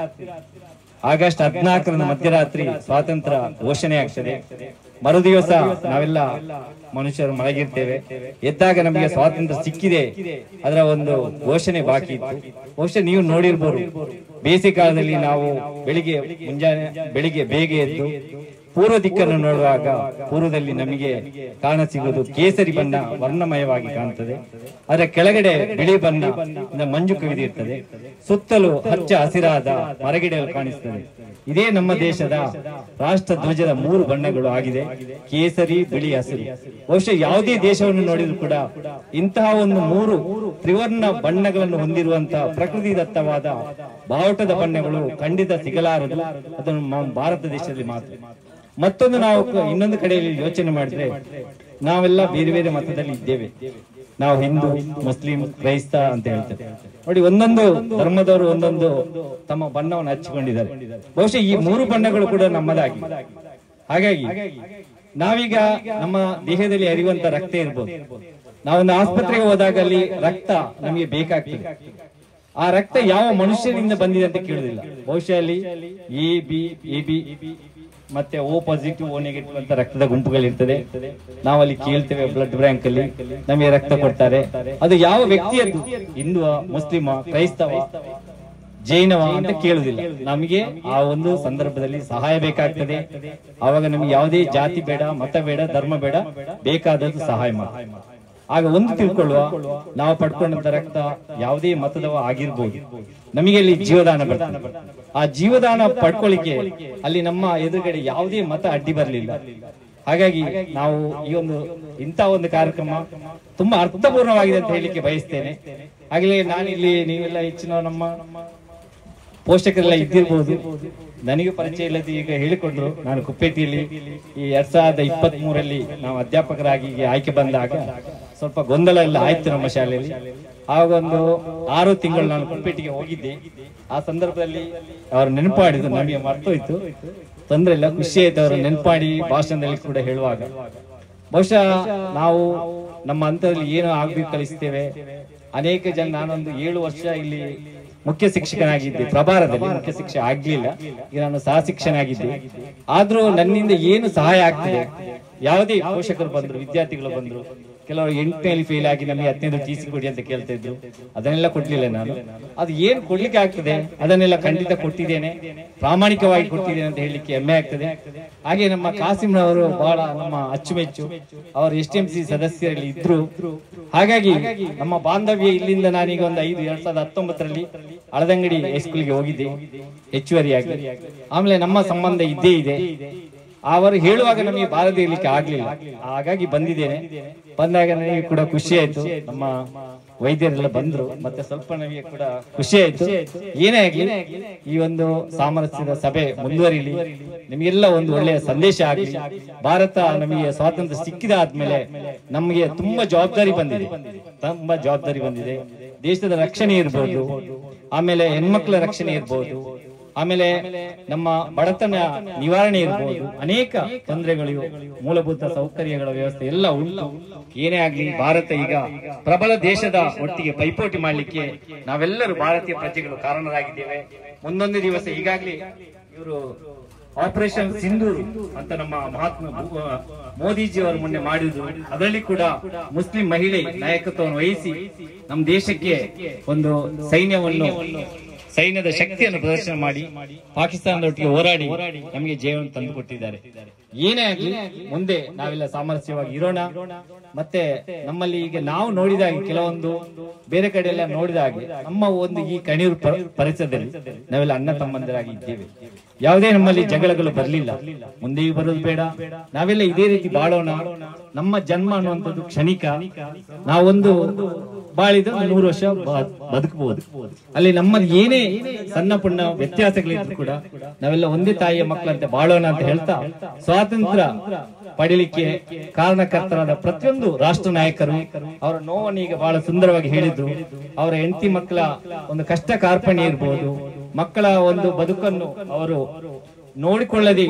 ಆಗಸ್ಟ್ 14ರಂದು ಮಧ್ಯರಾತ್ರಿ ಸ್ವಾತಂತ್ರ್ಯ ಘೋಷಣೆ ಆಗ್ತದೆ. ಮರುದಿವಸ ನಾವೆಲ್ಲ ಮನುಷ್ಯರು ಮಲಗಿರ್ತೇವೆ. ಎದ್ದಾಗ ನಮಗೆ ಸ್ವಾತಂತ್ರ್ಯ ಸಿಕ್ಕಿದೆ ಅದರ ಒಂದು ಘೋಷಣೆ ಬಾಕಿ ಇತ್ತು. ಬಹುಶಃ ನೀವು ನೋಡಿರ್ಬೋದು, ಬೇಸಿಗೆ ಕಾಲದಲ್ಲಿ ನಾವು ಬೆಳಿಗ್ಗೆ ಬೇಗ ಎದ್ದು ಪೂರ್ವ ದಿಕ್ಕನ್ನು ನೋಡುವಾಗ ಪೂರ್ವದಲ್ಲಿ ನಮಗೆ ಕಾಣ ಸಿಗುವುದು ಕೇಸರಿ ಬಣ್ಣ ವರ್ಣಮಯವಾಗಿ ಕಾಣುತ್ತದೆ. ಅದರ ಕೆಳಗಡೆ ಬಿಳಿ ಬಣ್ಣ ಮಂಜು ಕವಿದಿರ್ತದೆ. ಸುತ್ತಲೂ ಹಚ್ಚ ಹಸಿರಾದ ಮರಗಿಡಗಳು ಕಾಣಿಸ್ತದೆ. ಇದೇ ನಮ್ಮ ದೇಶದ ರಾಷ್ಟ್ರ ಧ್ವಜದ 3 ಬಣ್ಣಗಳು ಆಗಿದೆ, ಕೇಸರಿ, ಬಿಳಿ, ಹಸಿರು. ಬಹುಶಃ ಯಾವುದೇ ದೇಶವನ್ನು ನೋಡಿದ್ರು ಕೂಡ ಇಂತಹ ಒಂದು 3 ತ್ರಿವರ್ಣ ಬಣ್ಣಗಳನ್ನು ಹೊಂದಿರುವಂತಹ ಪ್ರಕೃತಿ ದತ್ತವಾದ ಬಾವುಟದ ಬಣ್ಣಗಳು ಖಂಡಿತ ಸಿಗಲಾರದು. ಅದನ್ನು ನಮ್ಮ ಭಾರತ ದೇಶದಲ್ಲಿ ಮಾತ್ರ. ಮತ್ತೊಂದು ನಾವು ಇನ್ನೊಂದು ಕಡೆಯಲ್ಲಿ ಯೋಚನೆ ಮಾಡಿದ್ರೆ, ನಾವೆಲ್ಲ ಬೇರೆ ಬೇರೆ ಮತದಲ್ಲಿ ಇದ್ದೇವೆ. ನಾವು ಹಿಂದೂ, ಮುಸ್ಲಿಂ, ಕ್ರೈಸ್ತ ಅಂತ ಹೇಳ್ತೇವೆ. ನೋಡಿ, ಒಂದೊಂದು ಧರ್ಮದವರು ಒಂದೊಂದು ತಮ್ಮ ಬಣ್ಣವನ್ನು ಹಚ್ಚಿಕೊಂಡಿದ್ದಾರೆ. ಬಹುಶಃ ಈ 3 ಬಣ್ಣಗಳು ಕೂಡ ನಮ್ಮದಾಗಿ. ಹಾಗಾಗಿ ನಾವೀಗ ನಮ್ಮ ದೇಹದಲ್ಲಿ ಹರಿಯುವಂತ ರಕ್ತ ಇರ್ಬೋದು. ನಾವೊಂದು ಆಸ್ಪತ್ರೆಗೆ ಹೋದಾಗ ಅಲ್ಲಿ ರಕ್ತ ನಮಗೆ ಬೇಕಾಗ್ತದೆ. ಆ ರಕ್ತ ಯಾವ ಮನುಷ್ಯನಿಂದ ಬಂದಿದೆ ಅಂತ ಕೇಳುದಿಲ್ಲ. ಬಹುಶಃ ಅಲ್ಲಿ ಎ ಬಿ ಮತ್ತೆ ಓ ಪಾಸಿಟಿವ್, ಓ ನೆಗೆಟಿವ್ ಅಂತ ರಕ್ತದ ಗುಂಪುಗಳಿರ್ತದೆ. ನಾವಲ್ಲಿ ಕೇಳ್ತೇವೆ, ಬ್ಲಡ್ ಬ್ಯಾಂಕ್ ಅಲ್ಲಿ ನಮಗೆ ರಕ್ತ ಕೊಡ್ತಾರೆ. ಅದು ಯಾವ ವ್ಯಕ್ತಿಯದ್ದು, ಹಿಂದುವ, ಮುಸ್ಲಿಮ, ಕ್ರೈಸ್ತವ, ಜೈನವ ಅಂತ ಕೇಳುದಿಲ್ಲ. ನಮಗೆ ಆ ಒಂದು ಸಂದರ್ಭದಲ್ಲಿ ಸಹಾಯ ಬೇಕಾಗ್ತದೆ. ಆವಾಗ ನಮಗೆ ಯಾವುದೇ ಜಾತಿ ಬೇಡ, ಮತ ಬೇಡ, ಧರ್ಮ ಬೇಡ, ಬೇಕಾದದ್ದು ಸಹಾಯ ಮಾಡಿ. ಆಗ ಒಂದು ತಿಳ್ಕೊಳ್ಳುವ, ನಾವು ಪಡ್ಕೊಂಡಂತ ರಕ್ತ ಯಾವುದೇ ಮತದವ ಆಗಿರ್ಬೋದು, ನಮಗೆ ಅಲ್ಲಿ ಜೀವದಾನ ಬರ್ತದೆ. ಆ ಜೀವದಾನ ಪಡ್ಕೊಳ್ಳಿಕ್ಕೆ ಅಲ್ಲಿ ನಮ್ಮ ಎದುರುಗಡೆ ಯಾವುದೇ ಮತ ಅಡ್ಡಿ ಬರಲಿಲ್ಲ. ಹಾಗಾಗಿ ನಾವು ಈ ಇಂಥ ಒಂದು ಕಾರ್ಯಕ್ರಮ ತುಂಬಾ ಅರ್ಥಪೂರ್ಣವಾಗಿದೆ ಅಂತ ಹೇಳಿಕ್ಕೆ ಬಯಸ್ತೇನೆ. ಹಾಗೆ ನಾನಿಲ್ಲಿ ನೀವೆಲ್ಲ ಹೆಚ್ಚಿನ ನಮ್ಮ ಪೋಷಕರೆಲ್ಲ ಇದ್ದಿರ್ಬೋದು, ನನಗೆ ಪರಿಚಯ ಇಲ್ಲದೆ ಈಗ ಹೇಳಿಕೊಂಡ್ರು. ನಾನು ಕುಪ್ಪೇಟಿಯಲ್ಲಿ ಈ 2023ರಲ್ಲಿ ನಾವು ಅಧ್ಯಾಪಕರಾಗಿ ಆಯ್ಕೆ ಬಂದಾಗ ಸ್ವಲ್ಪ ಗೊಂದಲ ಎಲ್ಲ ಆಯ್ತು ನಮ್ಮ ಶಾಲೆಯಲ್ಲಿ. ಆಗ ಒಂದು 6 ತಿಂಗಳು ನಾನು ಕುಪ್ಪೇಟಿಗೆ ಹೋಗಿದ್ದೆ. ಆ ಸಂದರ್ಭದಲ್ಲಿ ಅವರು ನೆನಪಾಡಿದ್ರು, ನಮಗೆ ಮರ್ತೋಯ್ತು, ತೊಂದ್ರೆ ಇಲ್ಲ, ಖುಷಿ ಆಯ್ತು ಅವರು ನೆನಪಾಡಿ ಭಾಷಣದಲ್ಲಿ ಕೂಡ ಹೇಳುವಾಗ. ಬಹುಶಃ ನಾವು ನಮ್ಮ ಹಂತದಲ್ಲಿ ಏನು ಆಗ್ಬೇಕು ಕಲಿಸ್ತೇವೆ. ಅನೇಕ ಜನ, ನಾನೊಂದು 7 ವರ್ಷ ಇಲ್ಲಿ ಮುಖ್ಯ ಶಿಕ್ಷಕನಾಗಿದ್ದೆ, ಪ್ರಭಾರದಲ್ಲಿ ಮುಖ್ಯ ಶಿಕ್ಷಕ ಆಗ್ಲಿಲ್ಲ. ಈಗ ನಾನು ಸಹ ಶಿಕ್ಷಕನಾಗಿದ್ದೆ. ಆದ್ರೂ ನನ್ನಿಂದ ಏನು ಸಹಾಯ ಆಗ್ತದೆ, ಯಾವುದೇ ಪೋಷಕರು ಬಂದ್ರು, ವಿದ್ಯಾರ್ಥಿಗಳು ಬಂದ್ರು, ಕೆಲವರು 8ನೇಲಿ ಫೇಲ್ ಆಗಿ ನಮಗೆ 10ನೇದು ಟಿ ಸಿ ಕೊಡಿ ಅಂತ ಕೇಳ್ತಾ ಇದ್ರು. ಅದನ್ನೆಲ್ಲ ಕೊಡ್ಲಿಲ್ಲ ನಾನು. ಅದು ಏನ್ ಕೊಡ್ಲಿಕ್ಕೆ ಆಗ್ತದೆ ಅದನ್ನೆಲ್ಲ ಖಂಡಿತ ಕೊಟ್ಟಿದ್ದೇನೆ, ಪ್ರಾಮಾಣಿಕವಾಗಿ ಕೊಟ್ಟಿದ್ದೇನೆ ಅಂತ ಹೇಳಲಿಕ್ಕೆ ಹೆಮ್ಮೆ ಆಗ್ತದೆ. ಹಾಗೆ ನಮ್ಮ ಕಾಸಿಂರವರು ಬಹಳ ನಮ್ಮ ಅಚ್ಚುಮೆಚ್ಚು, ಅವರು STMC ಸದಸ್ಯರಲ್ಲಿ ಇದ್ರು. ಹಾಗಾಗಿ ನಮ್ಮ ಬಾಂಧವ್ಯ ಇಲ್ಲಿಂದ ನಾನೀಗ ಒಂದು 2019ರಲ್ಲಿ ಹಳದಂಗಡಿ ಹೈಸ್ಕೂಲ್ಗೆ ಹೋಗಿದ್ದೆ ಹೆಚ್ಚುವರಿಯಾಗಿ. ಆಮೇಲೆ ನಮ್ಮ ಸಂಬಂಧ ಇದ್ದೇ ಇದೆ. ಅವರು ಹೇಳುವಾಗ ನಮಗೆ ಬಾರದೆ ಇರ್ಲಿಕ್ಕೆ ಆಗ್ಲಿಲ್ಲ, ಹಾಗಾಗಿ ಬಂದಿದ್ದೇನೆ. ಬಂದಾಗ ನನಗೆ ಕೂಡ ಖುಷಿ ಆಯ್ತು, ನಮ್ಮ ವೈದ್ಯರೆಲ್ಲ ಬಂದ್ರು, ಮತ್ತೆ ಸ್ವಲ್ಪ ನಮಗೆ ಕೂಡ ಖುಷಿ ಆಯ್ತು. ಏನೇ ಆಗ್ಲಿ ಈ ಒಂದು ಸಾಮರಸ್ಯದ ಸಭೆ ಮುಂದುವರಿಲಿ, ನಿಮಗೆಲ್ಲ ಒಂದು ಒಳ್ಳೆಯ ಸಂದೇಶ ಆಗ್ಲಿ. ಭಾರತ ನಮಗೆ ಸ್ವಾತಂತ್ರ್ಯ ಸಿಕ್ಕಿದ ಆದ್ಮೇಲೆ ನಮಗೆ ತುಂಬಾ ಜವಾಬ್ದಾರಿ ಬಂದಿದೆ. ದೇಶದ ರಕ್ಷಣೆ ಇರ್ಬೋದು, ಆಮೇಲೆ ಹೆಣ್ಮಕ್ಳ ರಕ್ಷಣೆ ಇರ್ಬೋದು, ಆಮೇಲೆ ನಮ್ಮ ಬಡತನ ನಿವಾರಣೆ ಇರ್ಬೋದು, ಅನೇಕ ತೊಂದರೆಗಳು, ಮೂಲಭೂತ ಸೌಕರ್ಯಗಳ ವ್ಯವಸ್ಥೆ ಎಲ್ಲ ಉಂಟು. ಏನೇ ಆಗ್ಲಿ ಭಾರತ ಈಗ ಪ್ರಬಲ ದೇಶದ ಒಟ್ಟಿಗೆ ಪೈಪೋಟಿ ಮಾಡ್ಲಿಕ್ಕೆ ನಾವೆಲ್ಲರೂ ಭಾರತೀಯ ಪ್ರಜೆಗಳು ಕಾರಣರಾಗಿದ್ದೇವೆ. ಮುಂದೊಂದು ದಿವಸ ಈಗಾಗಲೇ ಇವರು ಆಪರೇಷನ್ ಸಿಂಧೂರ್ ಅಂತ ನಮ್ಮ ಮಹಾತ್ಮ ಮೋದಿಜಿ ಅವರು ಮೊನ್ನೆ ಮಾಡಿದ್ರು. ಅದರಲ್ಲಿ ಕೂಡ ಮುಸ್ಲಿಂ ಮಹಿಳೆ ನಾಯಕತ್ವವನ್ನು ವಹಿಸಿ ನಮ್ಮ ದೇಶಕ್ಕೆ ಒಂದು ಸೈನ್ಯದ ಶಕ್ತಿಯನ್ನು ಪ್ರದರ್ಶನ ಮಾಡಿ ಪಾಕಿಸ್ತಾನದೊಟ್ಟಿಗೆ ಹೋರಾಡಿ ನಮಗೆ ಜಯವನ್ನು ತಂದುಕೊಟ್ಟಿದ್ದಾರೆ. ಏನೇ ಆಗಲಿ ಮುಂದೆ ನಾವೆಲ್ಲ ಸಾಮರಸ್ಯವಾಗಿ ಇರೋಣ. ಮತ್ತೆ ನಮ್ಮಲ್ಲಿ ಈಗ ನಾವು ನೋಡಿದಾಗ ಕೆಲವೊಂದು ಬೇರೆ ಕಡೆ ಎಲ್ಲ ನೋಡಿದಾಗ ನಮ್ಮ ಒಂದು ಈ ಕಣಿಯೂರು ಪರಿಸರದಲ್ಲಿ ನಾವೆಲ್ಲ ಅಣ್ಣ ತಮ್ಮಂದಿರಾಗಿ ಇದ್ದೇವೆ. ಯಾವುದೇ ನಮ್ಮಲ್ಲಿ ಜಗಳಗಳು ಬರಲಿಲ್ಲ, ಮುಂದೆಯೂ ಬರೋದು ಬೇಡ. ನಾವೆಲ್ಲ ಇದೇ ರೀತಿ ಬಾಳೋಣ. ನಮ್ಮ ಜನ್ಮ ಅನ್ನುವಂಥದ್ದು ಕ್ಷಣಿಕ. ನಾವೊಂದು ಬಾಳಿದ 100 ವರ್ಷ ಬದುಕಬಹುದು. ಅಲ್ಲಿ ನಮ್ಮಲ್ಲಿ ಏನೇ ಸಣ್ಣ ಪುಣ್ಣ ವ್ಯತ್ಯಾಸಗಳಿದ್ರು ಕೂಡ ನಾವೆಲ್ಲ ಒಂದೇ ತಾಯಿಯ ಮಕ್ಕಳಂತೆ ಬಾಳೋಣ ಅಂತ ಹೇಳ್ತಾ, ಸ್ವಾತಂತ್ರ್ಯ ಪಡೀಲಿಕ್ಕೆ ಕಾರಣಕರ್ತರಾದ ಪ್ರತಿಯೊಂದು ರಾಷ್ಟ್ರ ನಾಯಕರು ಅವರ ನೋವನ್ನು ಈಗ ಬಹಳ ಸುಂದರವಾಗಿ ಹೇಳಿದ್ರು. ಅವರ ಹೆಂಡತಿ ಮಕ್ಕಳ ಒಂದು ಕಷ್ಟ ಕಾರ್ಪಣ್ಯ ಇರ್ಬೋದು, ಮಕ್ಕಳ ಒಂದು ಬದುಕನ್ನು ಅವರು ನೋಡಿಕೊಳ್ಳದೆ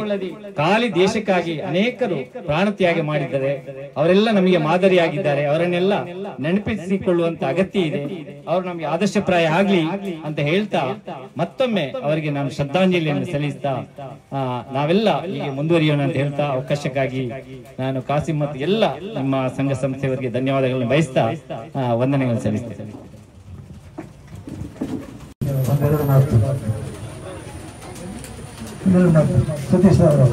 ಖಾಲಿ ದೇಶಕ್ಕಾಗಿ ಅನೇಕರು ಪ್ರಾಣತ್ಯಾಗ ಮಾಡಿದ್ದಾರೆ. ಅವರೆಲ್ಲ ನಮಗೆ ಮಾದರಿಯಾಗಿದ್ದಾರೆ. ಅವರನ್ನೆಲ್ಲ ನೆನಪಿಸಿಕೊಳ್ಳುವಂತ ಅಗತ್ಯ ಇದೆ. ಅವರು ನಮಗೆ ಆದರ್ಶಪ್ರಾಯ ಆಗ್ಲಿ ಅಂತ ಹೇಳ್ತಾ ಮತ್ತೊಮ್ಮೆ ಅವರಿಗೆ ನಾನು ಶ್ರದ್ಧಾಂಜಲಿಯನ್ನು ಸಲ್ಲಿಸ್ತಾ ನಾವೆಲ್ಲ ಹೀಗೆ ಮುಂದುವರಿಯೋಣ ಅಂತ ಹೇಳ್ತಾ ಅವಕಾಶಕ್ಕಾಗಿ ನಾನು ಕಾಸಿಂ ಮತ್ತು ಎಲ್ಲ ನಿಮ್ಮ ಸಂಘ ಸಂಸ್ಥೆಯವರಿಗೆ ಧನ್ಯವಾದಗಳನ್ನು ಬಯಸ್ತಾ ವಂದನೆಗಳನ್ನು ಸಲ್ಲಿಸ್ತೇನೆ. ಸತೀಶ್ ಅವರು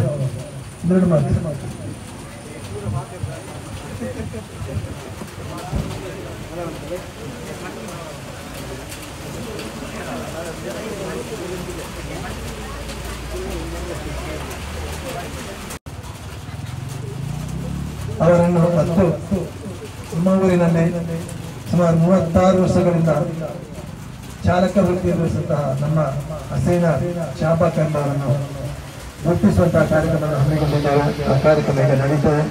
ಅವರನ್ನು ಮತ್ತು ನಮ್ಮ ಊರಿನಲ್ಲಿ ಸುಮಾರು 36 ವರ್ಷಗಳಿಂದ ಚಾಲಕ ವೃತ್ತಿ ಎದುರಿಸುತ್ತಾ ನಮ್ಮ ಹಸೀನಾ ಶಾಬಾಕ್ ಅವರನ್ನು ಗುರುತಿಸುವಂತಹ ಕಾರ್ಯಕ್ರಮವನ್ನು ಹಮ್ಮಿಕೊಂಡಿದ್ದೇವೆ. ಆ ಕಾರ್ಯಕ್ರಮ ಈಗ ನಡೀತದೆ.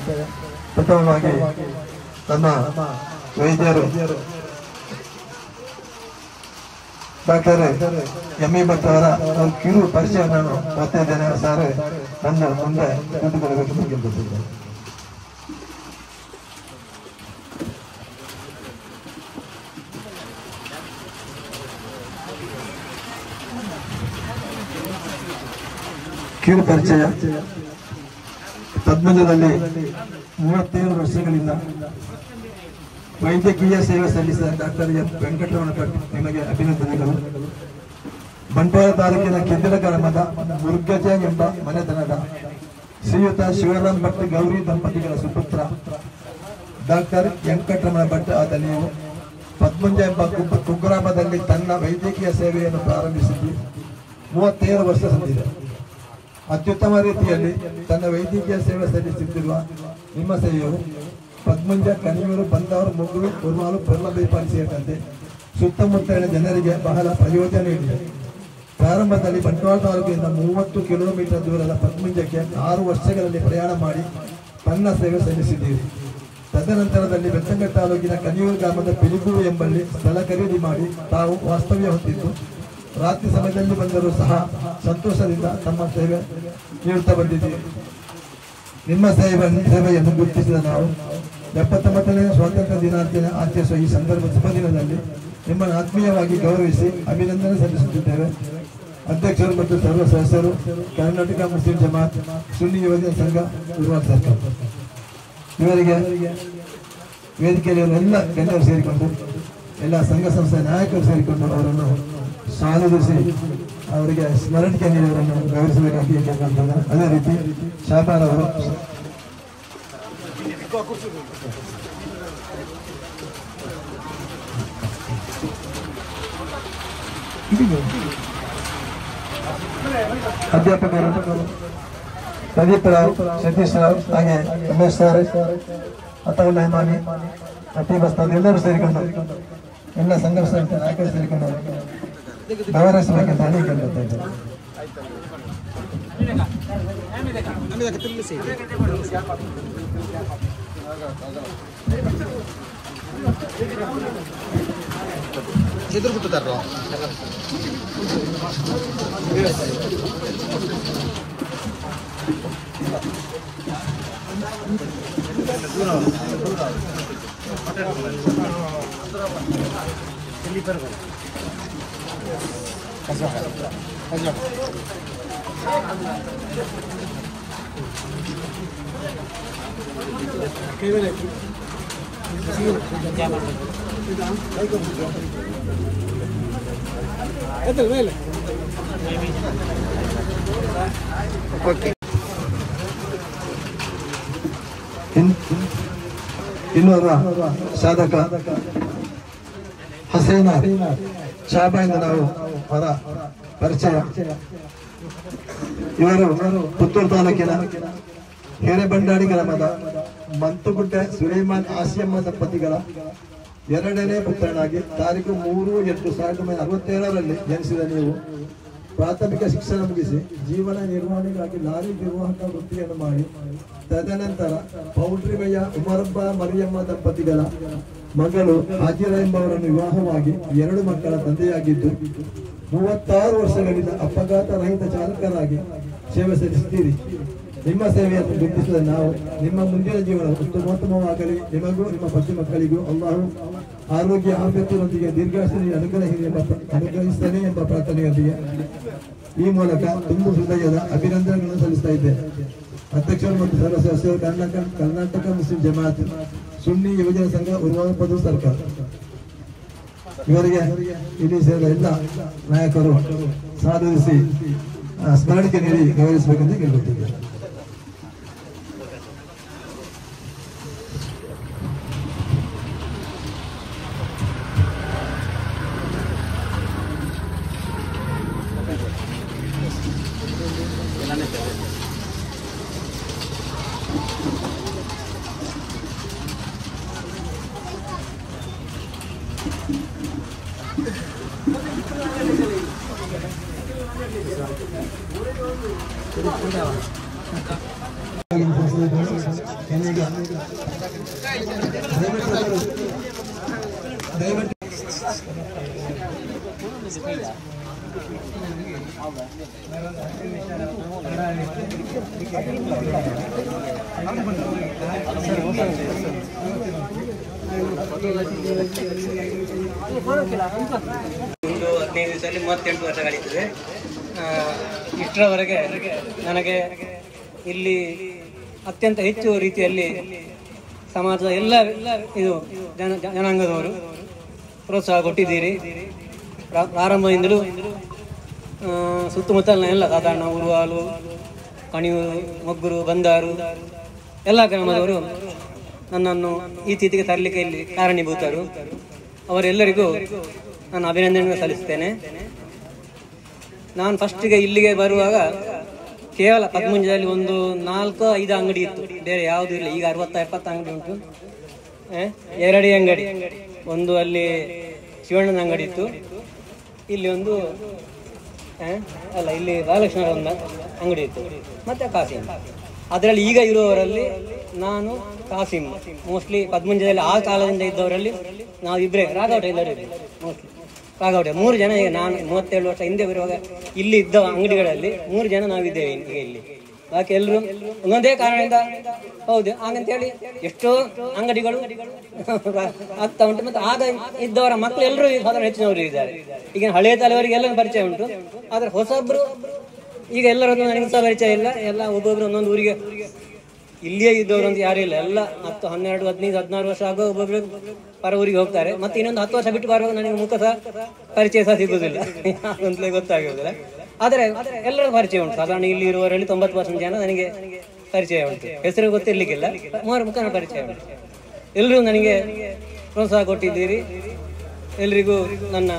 ಪ್ರಥಮವಾಗಿ ನಮ್ಮ ವೈದ್ಯರು ಡಾಕ್ಟರ್ ಎಂ ಇ ಭಟ್ ಅವರ ಕಿರು ಪರಿಚಯವನ್ನು ಮಾಡ್ತಾ ಇದ್ದೇನೆ. ಸಾರ್ ನನ್ನ ಮುಂದೆ ಕೂತುಕೊಳ್ಳಬೇಕು ಕೇಳಿದ್ದೇನೆ. ಕಿರು ಪರಿಚಯ. ಪದ್ಮಜದಲ್ಲಿ 37 ವರ್ಷಗಳಿಂದ ವೈದ್ಯಕೀಯ ಸೇವೆ ಸಲ್ಲಿಸಿದ ಡಾಕ್ಟರ್ ಎಂ ವೆಂಕಟರಮಣ ಭಟ್, ನಿಮಗೆ ಅಭಿನಂದನೆಗಳು. ಬಂಟ್ವಾಳ ತಾಲೂಕಿನ ಕೆದ್ದಿಲ ಗ್ರಾಮದ ಮುರುಗಜ ಎಂಬ ಮನೆತನದ ಶ್ರೀಯುತ ಶಿವರಾಮ್ ಭಟ್ ಗೌರಿ ದಂಪತಿಗಳ ಸುಪುತ್ರ ಡಾಕ್ಟರ್ ವೆಂಕಟರಮಣ ಭಟ್ ಆದ ನೀವು ಪದ್ಮಂಜ ಎಂಬ ಕುಗ್ರಾಮದಲ್ಲಿ ತನ್ನ ವೈದ್ಯಕೀಯ ಸೇವೆಯನ್ನು ಪ್ರಾರಂಭಿಸಿದ್ದು 37 ವರ್ಷ ಸಂದಿದೆ. ಅತ್ಯುತ್ತಮ ರೀತಿಯಲ್ಲಿ ತನ್ನ ವೈದ್ಯಕೀಯ ಸೇವೆ ಸಲ್ಲಿಸುತ್ತಿರುವ ನಿಮ್ಮ ಸೇವೆಯು ಪದ್ಮಂಜ, ಕಣಿಯೂರು, ಬಂದವರು, ಮುಗುಳು, ಕುರ್ಮಾಲು, ಪೊರ್ಲಬೈಪಾಲ್ ಸೇರಿದಂತೆ ಸುತ್ತಮುತ್ತಲಿನ ಜನರಿಗೆ ಬಹಳ ಪ್ರಯೋಜನ ನೀಡಿದೆ. ಪ್ರಾರಂಭದಲ್ಲಿ ಬಂಟ್ವಾಳ ತಾಲೂಕಿನಿಂದ 30 ಕಿಲೋಮೀಟರ್ ದೂರದ ಪದ್ಮಂಜಕ್ಕೆ 6 ವರ್ಷಗಳಲ್ಲಿ ಪ್ರಯಾಣ ಮಾಡಿ ತನ್ನ ಸೇವೆ ಸಲ್ಲಿಸಿದ್ದೀರಿ. ತದನಂತರದಲ್ಲಿ ಬೆಳ್ತಂಗಡ ತಾಲೂಕಿನ ಕಣಿಯೂರು ಗ್ರಾಮದ ಪಿಲಿಗೂರು ಎಂಬಲ್ಲಿ ಸ್ಥಳ ಖರೀದಿ ಮಾಡಿ ತಾವು ವಾಸ್ತವ್ಯ ಹೊಂದಿದ್ದು ರಾತ್ರಿ ಸಮಯದಲ್ಲಿ ಬಂದರೂ ಸಹ ಸಂತೋಷದಿಂದ ತಮ್ಮ ಸೇವೆ ನೀಡುತ್ತಾ ಬಂದಿದ್ದೀರಿ. ನಿಮ್ಮ ಸೇವೆಯನ್ನು ಗುರುತಿಸಿದ ನಾವು 79ನೇ ಸ್ವಾತಂತ್ರ್ಯ ದಿನಾಚರಣೆ ಆಚರಿಸುವ ಈ ಶುಭ ದಿನದಲ್ಲಿ ನಿಮ್ಮನ್ನು ಆತ್ಮೀಯವಾಗಿ ಗೌರವಿಸಿ ಅಭಿನಂದನೆ ಸಲ್ಲಿಸುತ್ತಿದ್ದೇವೆ. ಅಧ್ಯಕ್ಷರು ಮತ್ತು ಸರ್ವ ಸದಸ್ಯರು, ಕರ್ನಾಟಕ ಮುಸ್ಲಿಂ ಜಮಾತ್, ಸುನ್ನಿ ಯುವಜನ ಸಂಘ, ಗುರುವಾರ ಸರ್ಕಾರ ಇವರಿಗೆ ವೇದಿಕೆಯಲ್ಲಿ ಎಲ್ಲ ಗಣ್ಯರು ಸೇರಿಕೊಂಡು ಎಲ್ಲ ಸಂಘ ಸಂಸ್ಥೆ ನಾಯಕರು ಸೇರಿಕೊಂಡು ಅವರನ್ನು ಸಾಲುದಿಸಿ ಅವರಿಗೆ ಸ್ಮರಣಿಕೆ ನೀಡಿ ಅವರನ್ನು ಗೌರವಿಸಬೇಕಾಗಿ ಕೇಳ್ಕೊಳ್ತಾರೆ. ಅದೇ ರೀತಿ ಶಾಬಾನ್ ಅವರು ಅಧ್ಯಾಪಕರು ಪ್ರದೀಪ್ ರಾವ್, ಸತೀಶ್ ರಾವ್, ಹಾಗೆ ರಮೇಶ್ ಸರ್, ಅತೌಲ್ ಮೆಹಮಾನಿ, ಅತೀಬ್ ಅಸ್ತಾದ್ ಎಲ್ಲರೂ ಸೇರಿಕೊಂಡು ಎಲ್ಲ ಸಂಘರ್ಷ ನಾಯಕರು ಸೇರಿಕೊಂಡು ಗೌರವಿಸಬೇಕಂತ ಹೇಳಿ ಕೇಳ್ತಾ ಇದ್ದಾರೆ. ಇನ್ನೋರ್ವ ಸಾಧಕ ಹಸೇನ ಶಾಬಾಯಿಂದ ನಾವು ಹೊರ ಪರಿಚಯ. ಇವರು ಪುತ್ತೂರು ತಾಲೂಕಿನ ಹಿರೇಬಂಡಾಡಿ ಗ್ರಾಮದ ಮಂತುಗುಡ್ಡೆ ಸುಲೈಮಾನ್ ಆಸಿಯಮ್ಮ ದಂಪತಿಗಳ ಎರಡನೇ ಪುತ್ರನಾಗಿ ತಾರೀಕು 3/8/1967 ಜನಿಸಿದ ನೀವು ಪ್ರಾಥಮಿಕ ಶಿಕ್ಷಣ ಮುಗಿಸಿ ಜೀವನ ನಿರ್ವಹಣೆಗಾಗಿ ಲಾರಿ ನಿರ್ವಾಹಕ ವೃತ್ತಿಯನ್ನು ಮಾಡಿ ತದನಂತರ ಪೌಡ್ರಿಮೆಯ ಉಮರಬ್ಬ ಮರಿಯಮ್ಮ ದಂಪತಿಗಳ ಮಗಳು ಹಾಜಿರಾ ಎಂಬವರನ್ನು ವಿವಾಹವಾಗಿ 2 ಮಕ್ಕಳ ತಂದೆಯಾಗಿದ್ದು 36 ವರ್ಷಗಳಿಂದ ಅಪಘಾತ ರಹಿತ ಚಾಲಕರಾಗಿ ಸೇವೆ ಸಲ್ಲಿಸುತ್ತೀರಿ. ನಿಮ್ಮ ಸೇವೆಯನ್ನು ಗುರುತಿಸಿದ ನಾವು ನಿಮ್ಮ ಮುಂದಿನ ಜೀವನ ಉತ್ತಮೋತ್ತಮವಾಗಲಿ, ನಿಮಗೂ ನಿಮ್ಮ ಪತಿ ಮಕ್ಕಳಿಗೂ ಅಲ್ಲಾಹು ಆರೋಗ್ಯ ಆಫಿಯತ್ತಿನೊಂದಿಗೆ ದೀರ್ಘಾಯುಷ್ಯ ಅನುಗ್ರಹಿಸಲಿ ಎಂಬ ಪ್ರಾರ್ಥನೆಯೊಂದಿಗೆ ಈ ಮೂಲಕ ತುಂಬು ಹೃದಯದ ಅಭಿನಂದನೆಗಳನ್ನು ಸಲ್ಲಿಸ್ತಾ ಇದ್ದೇನೆ. ಅಧ್ಯಕ್ಷರು ಮತ್ತು ಸರ್ವ ಸದಸ್ಯರು ಕರ್ನಾಟಕ ಮುಸ್ಲಿಂ ಜಮಾತ್ ಸುನ್ನಿ ಯುವಜನ ಸಂಘ ಉರ್ವಾಪದು ಸರ್ಕಾರ ಇವರಿಗೆ ಇಲ್ಲಿ ಸೇರಿದ ಎಲ್ಲ ನಾಯಕರು ಸಾಧಿಸಿ ಸ್ಮರಣಿಕೆ ನೀಡಿ ಗೌರವಿಸಬೇಕೆಂದು ಕೇಳುತ್ತಿದ್ದಾರೆ. ಒಂದು 15 ದಿವಸದಲ್ಲಿ 38 ವರ್ಷ ಕಳೀತದೆ. ಇಷ್ಟರವರೆಗೆ ನನಗೆ ಇಲ್ಲಿ ಅತ್ಯಂತ ಹೆಚ್ಚು ರೀತಿಯಲ್ಲಿ ಸಮಾಜದ ಎಲ್ಲ ಇದು ಜನಾಂಗದವರು ಪ್ರೋತ್ಸಾಹ ಕೊಟ್ಟಿದ್ದೀರಿ. ಪ್ರಾರಂಭದಿಂದಲೂ ಸುತ್ತಮುತ್ತಲಿನ ಎಲ್ಲ ಸಾಧಾರಣ ಉರುವಾಲು, ಕಣಿಯೂರು, ಮೊಗ್ಗೂರು, ಬಂದಾರು ಎಲ್ಲ ಗ್ರಾಮದವರು ನನ್ನನ್ನು ಈ ಸ್ಥಿತಿಗೆ ತರಲಿಕ್ಕೆ ಇಲ್ಲಿ ಕಾರಣೀಭೂತರು. ಅವರೆಲ್ಲರಿಗೂ ನಾನು ಅಭಿನಂದನೆ ಸಲ್ಲಿಸ್ತೇನೆ. ನಾನು ಫಸ್ಟಿಗೆ ಇಲ್ಲಿಗೆ ಬರುವಾಗ ಕೇವಲ ಪದ್ಮುಂಜದಲ್ಲಿ ಒಂದು 4-5 ಅಂಗಡಿ ಇತ್ತು, ಬೇರೆ ಯಾವುದೂ ಇಲ್ಲ. ಈಗ 60-70 ಅಂಗಡಿ ಉಂಟು. 2 ಅಂಗಡಿ, ಒಂದು ಅಲ್ಲಿ ಶಿವಣ್ಣನ ಅಂಗಡಿ ಇತ್ತು, ಇಲ್ಲಿ ಒಂದು ಅಲ್ಲ ಇಲ್ಲಿ ಬಾಲಕೃಷ್ಣರ ಒಂದು ಅಂಗಡಿ ಇತ್ತು, ಮತ್ತೆ ಕಾಸಿಂ. ಅದರಲ್ಲಿ ಈಗ ಇರುವವರಲ್ಲಿ ನಾನು ಕಾಸಿಂ ಮೋಸ್ಟ್ಲಿ ಪದ್ಮುಂಜದಲ್ಲಿ ಆ ಕಾಲದಿಂದ ಇದ್ದವರಲ್ಲಿ ನಾವು ಇಬ್ಬರೇ, ರಾಘವಟ ಎಲ್ಲರೂ ಇದ್ದೀವಿ ಮೋಸ್ಟ್ಲಿ. ರಾಘವಟ 3 ಜನ. ಈಗ ನಾನು 37 ವರ್ಷ ಹಿಂದೆ ಬರುವಾಗ ಇಲ್ಲಿ ಇದ್ದ ಅಂಗಡಿಗಳಲ್ಲಿ 3 ಜನ ನಾವಿದ್ದೇವೆ ಈಗ ಇಲ್ಲಿ. ಬಾಕಿ ಎಲ್ಲರೂ ಒಂದೊಂದೇ ಕಾರಣದಿಂದ ಹೌದು ಹಾಗಂತೇಳಿ ಎಷ್ಟೋ ಅಂಗಡಿಗಳು ಆಗ್ತಾ ಉಂಟು. ಮತ್ತೆ ಆಗ ಇದ್ದವರ ಮಕ್ಕಳು ಎಲ್ಲರೂ ಸಾಧಾರಣ ಹೆಚ್ಚಿನವರು ಇದ್ದಾರೆ. ಈಗ ಹಳೆಯ ತಲೆವರಿಗೆ ಎಲ್ಲ ಪರಿಚಯ ಉಂಟು, ಆದ್ರೆ ಹೊಸೊಬ್ರು ಈಗ ಎಲ್ಲರದ್ದು ನನಗೆ ಸಹ ಪರಿಚಯ ಇಲ್ಲ. ಎಲ್ಲ ಒಬ್ಬೊಬ್ರು ಒಂದೊಂದು ಊರಿಗೆ ಇಲ್ಲಿಯೇ ಇದ್ದವರು ಅಂತ ಯಾರೂ ಇಲ್ಲ. ಎಲ್ಲ 10, 12, 15, 16 ವರ್ಷ ಆಗೋ ಒಬ್ಬೊಬ್ಬರು ಪರ ಊರಿಗೆ ಹೋಗ್ತಾರೆ. ಮತ್ತೆ ಇನ್ನೊಂದು 10 ವರ್ಷ ಬಿಟ್ಟು ಬರುವಾಗ ನನಗೆ ಮುಖ ಸಹ ಪರಿಚಯ ಸಹ ಸಿಗುವುದಿಲ್ಲ, ಅಂತಲೇ ಗೊತ್ತಾಗುವುದಿಲ್ಲ. ಆದರೆ ಎಲ್ಲರೂ ಪರಿಚಯ ಉಂಟು. ಸಾಧಾರಣ ಇಲ್ಲಿ ಇರುವವರಲ್ಲಿ 90% ಜನ ನನಗೆ ಪರಿಚಯ ಉಂಟು. ಹೆಸರು ಗೊತ್ತಿರ್ಲಿಕ್ಕಿಲ್ಲ, ಮುಖನ ಪರಿಚಯ ಉಂಟು. ಎಲ್ಲರೂ ನನಗೆ ಪ್ರೋತ್ಸಾಹ ಕೊಟ್ಟಿದ್ದೀರಿ. ಎಲ್ರಿಗೂ ನನ್ನ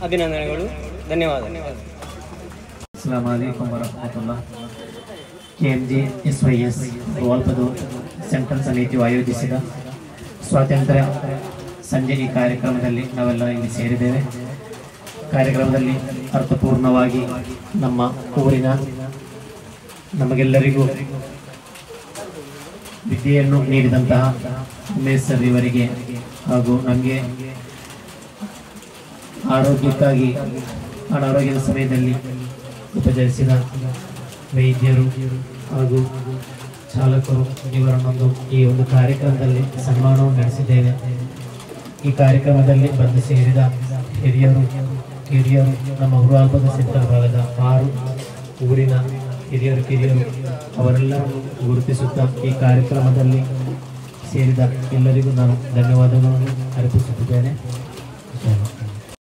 ಅಭಿನಂದನೆಗಳು, ಧನ್ಯವಾದ. ಅಸ್ಸಲಾಮು ಅಲೈಕುಂ ವರಹಮತುಲ್ಲಾಹ್. KMG SYS ಗೋವಾಲ್ಪದು ಸೆಂಟ್ರಲ್ ಸಮಿತಿಯು ಆಯೋಜಿಸಿದ ಸ್ವಾತಂತ್ರ್ಯ ಸಂಜೆ ಈ ಕಾರ್ಯಕ್ರಮದಲ್ಲಿ ನಾವೆಲ್ಲ ಇಲ್ಲಿ ಸೇರಿದ್ದೇವೆ. ಕಾರ್ಯಕ್ರಮದಲ್ಲಿ ಅರ್ಥಪೂರ್ಣವಾಗಿ ನಮ್ಮ ಊರಿನ ನಮಗೆಲ್ಲರಿಗೂ ವಿದ್ಯೆಯನ್ನು ನೀಡಿದಂತಹ ಉಮೇಶ್ ಸರ್ ಇವರಿಗೆ ಹಾಗೂ ನಮಗೆ ಆರೋಗ್ಯಕ್ಕಾಗಿ ಅನಾರೋಗ್ಯದ ಸಮಯದಲ್ಲಿ ಉಪಚರಿಸಿದ ವೈದ್ಯರು ಹಾಗೂ ಚಾಲಕರು ಇವರನ್ನೊಂದು ಈ ಒಂದು ಕಾರ್ಯಕ್ರಮದಲ್ಲಿ ಸನ್ಮಾನವನ್ನು ನಡೆಸಿದ್ದೇವೆ. ಈ ಕಾರ್ಯಕ್ರಮದಲ್ಲಿ ಬಂದು ಸೇರಿದ ಹಿರಿಯರು ನಮ್ಮ ಊರಾಲ್ಪದ ಸೆಂಟ್ರಲ್ ಭಾಗದ 6 ಊರಿನ ಕಿರಿಯರು ಅವರೆಲ್ಲರನ್ನು ಗುರುತಿಸುತ್ತಾ ಈ ಕಾರ್ಯಕ್ರಮದಲ್ಲಿ ಸೇರಿದ ಎಲ್ಲರಿಗೂ ನಾನು ಧನ್ಯವಾದಗಳನ್ನು ಅರ್ಪಿಸುತ್ತಿದ್ದೇನೆ.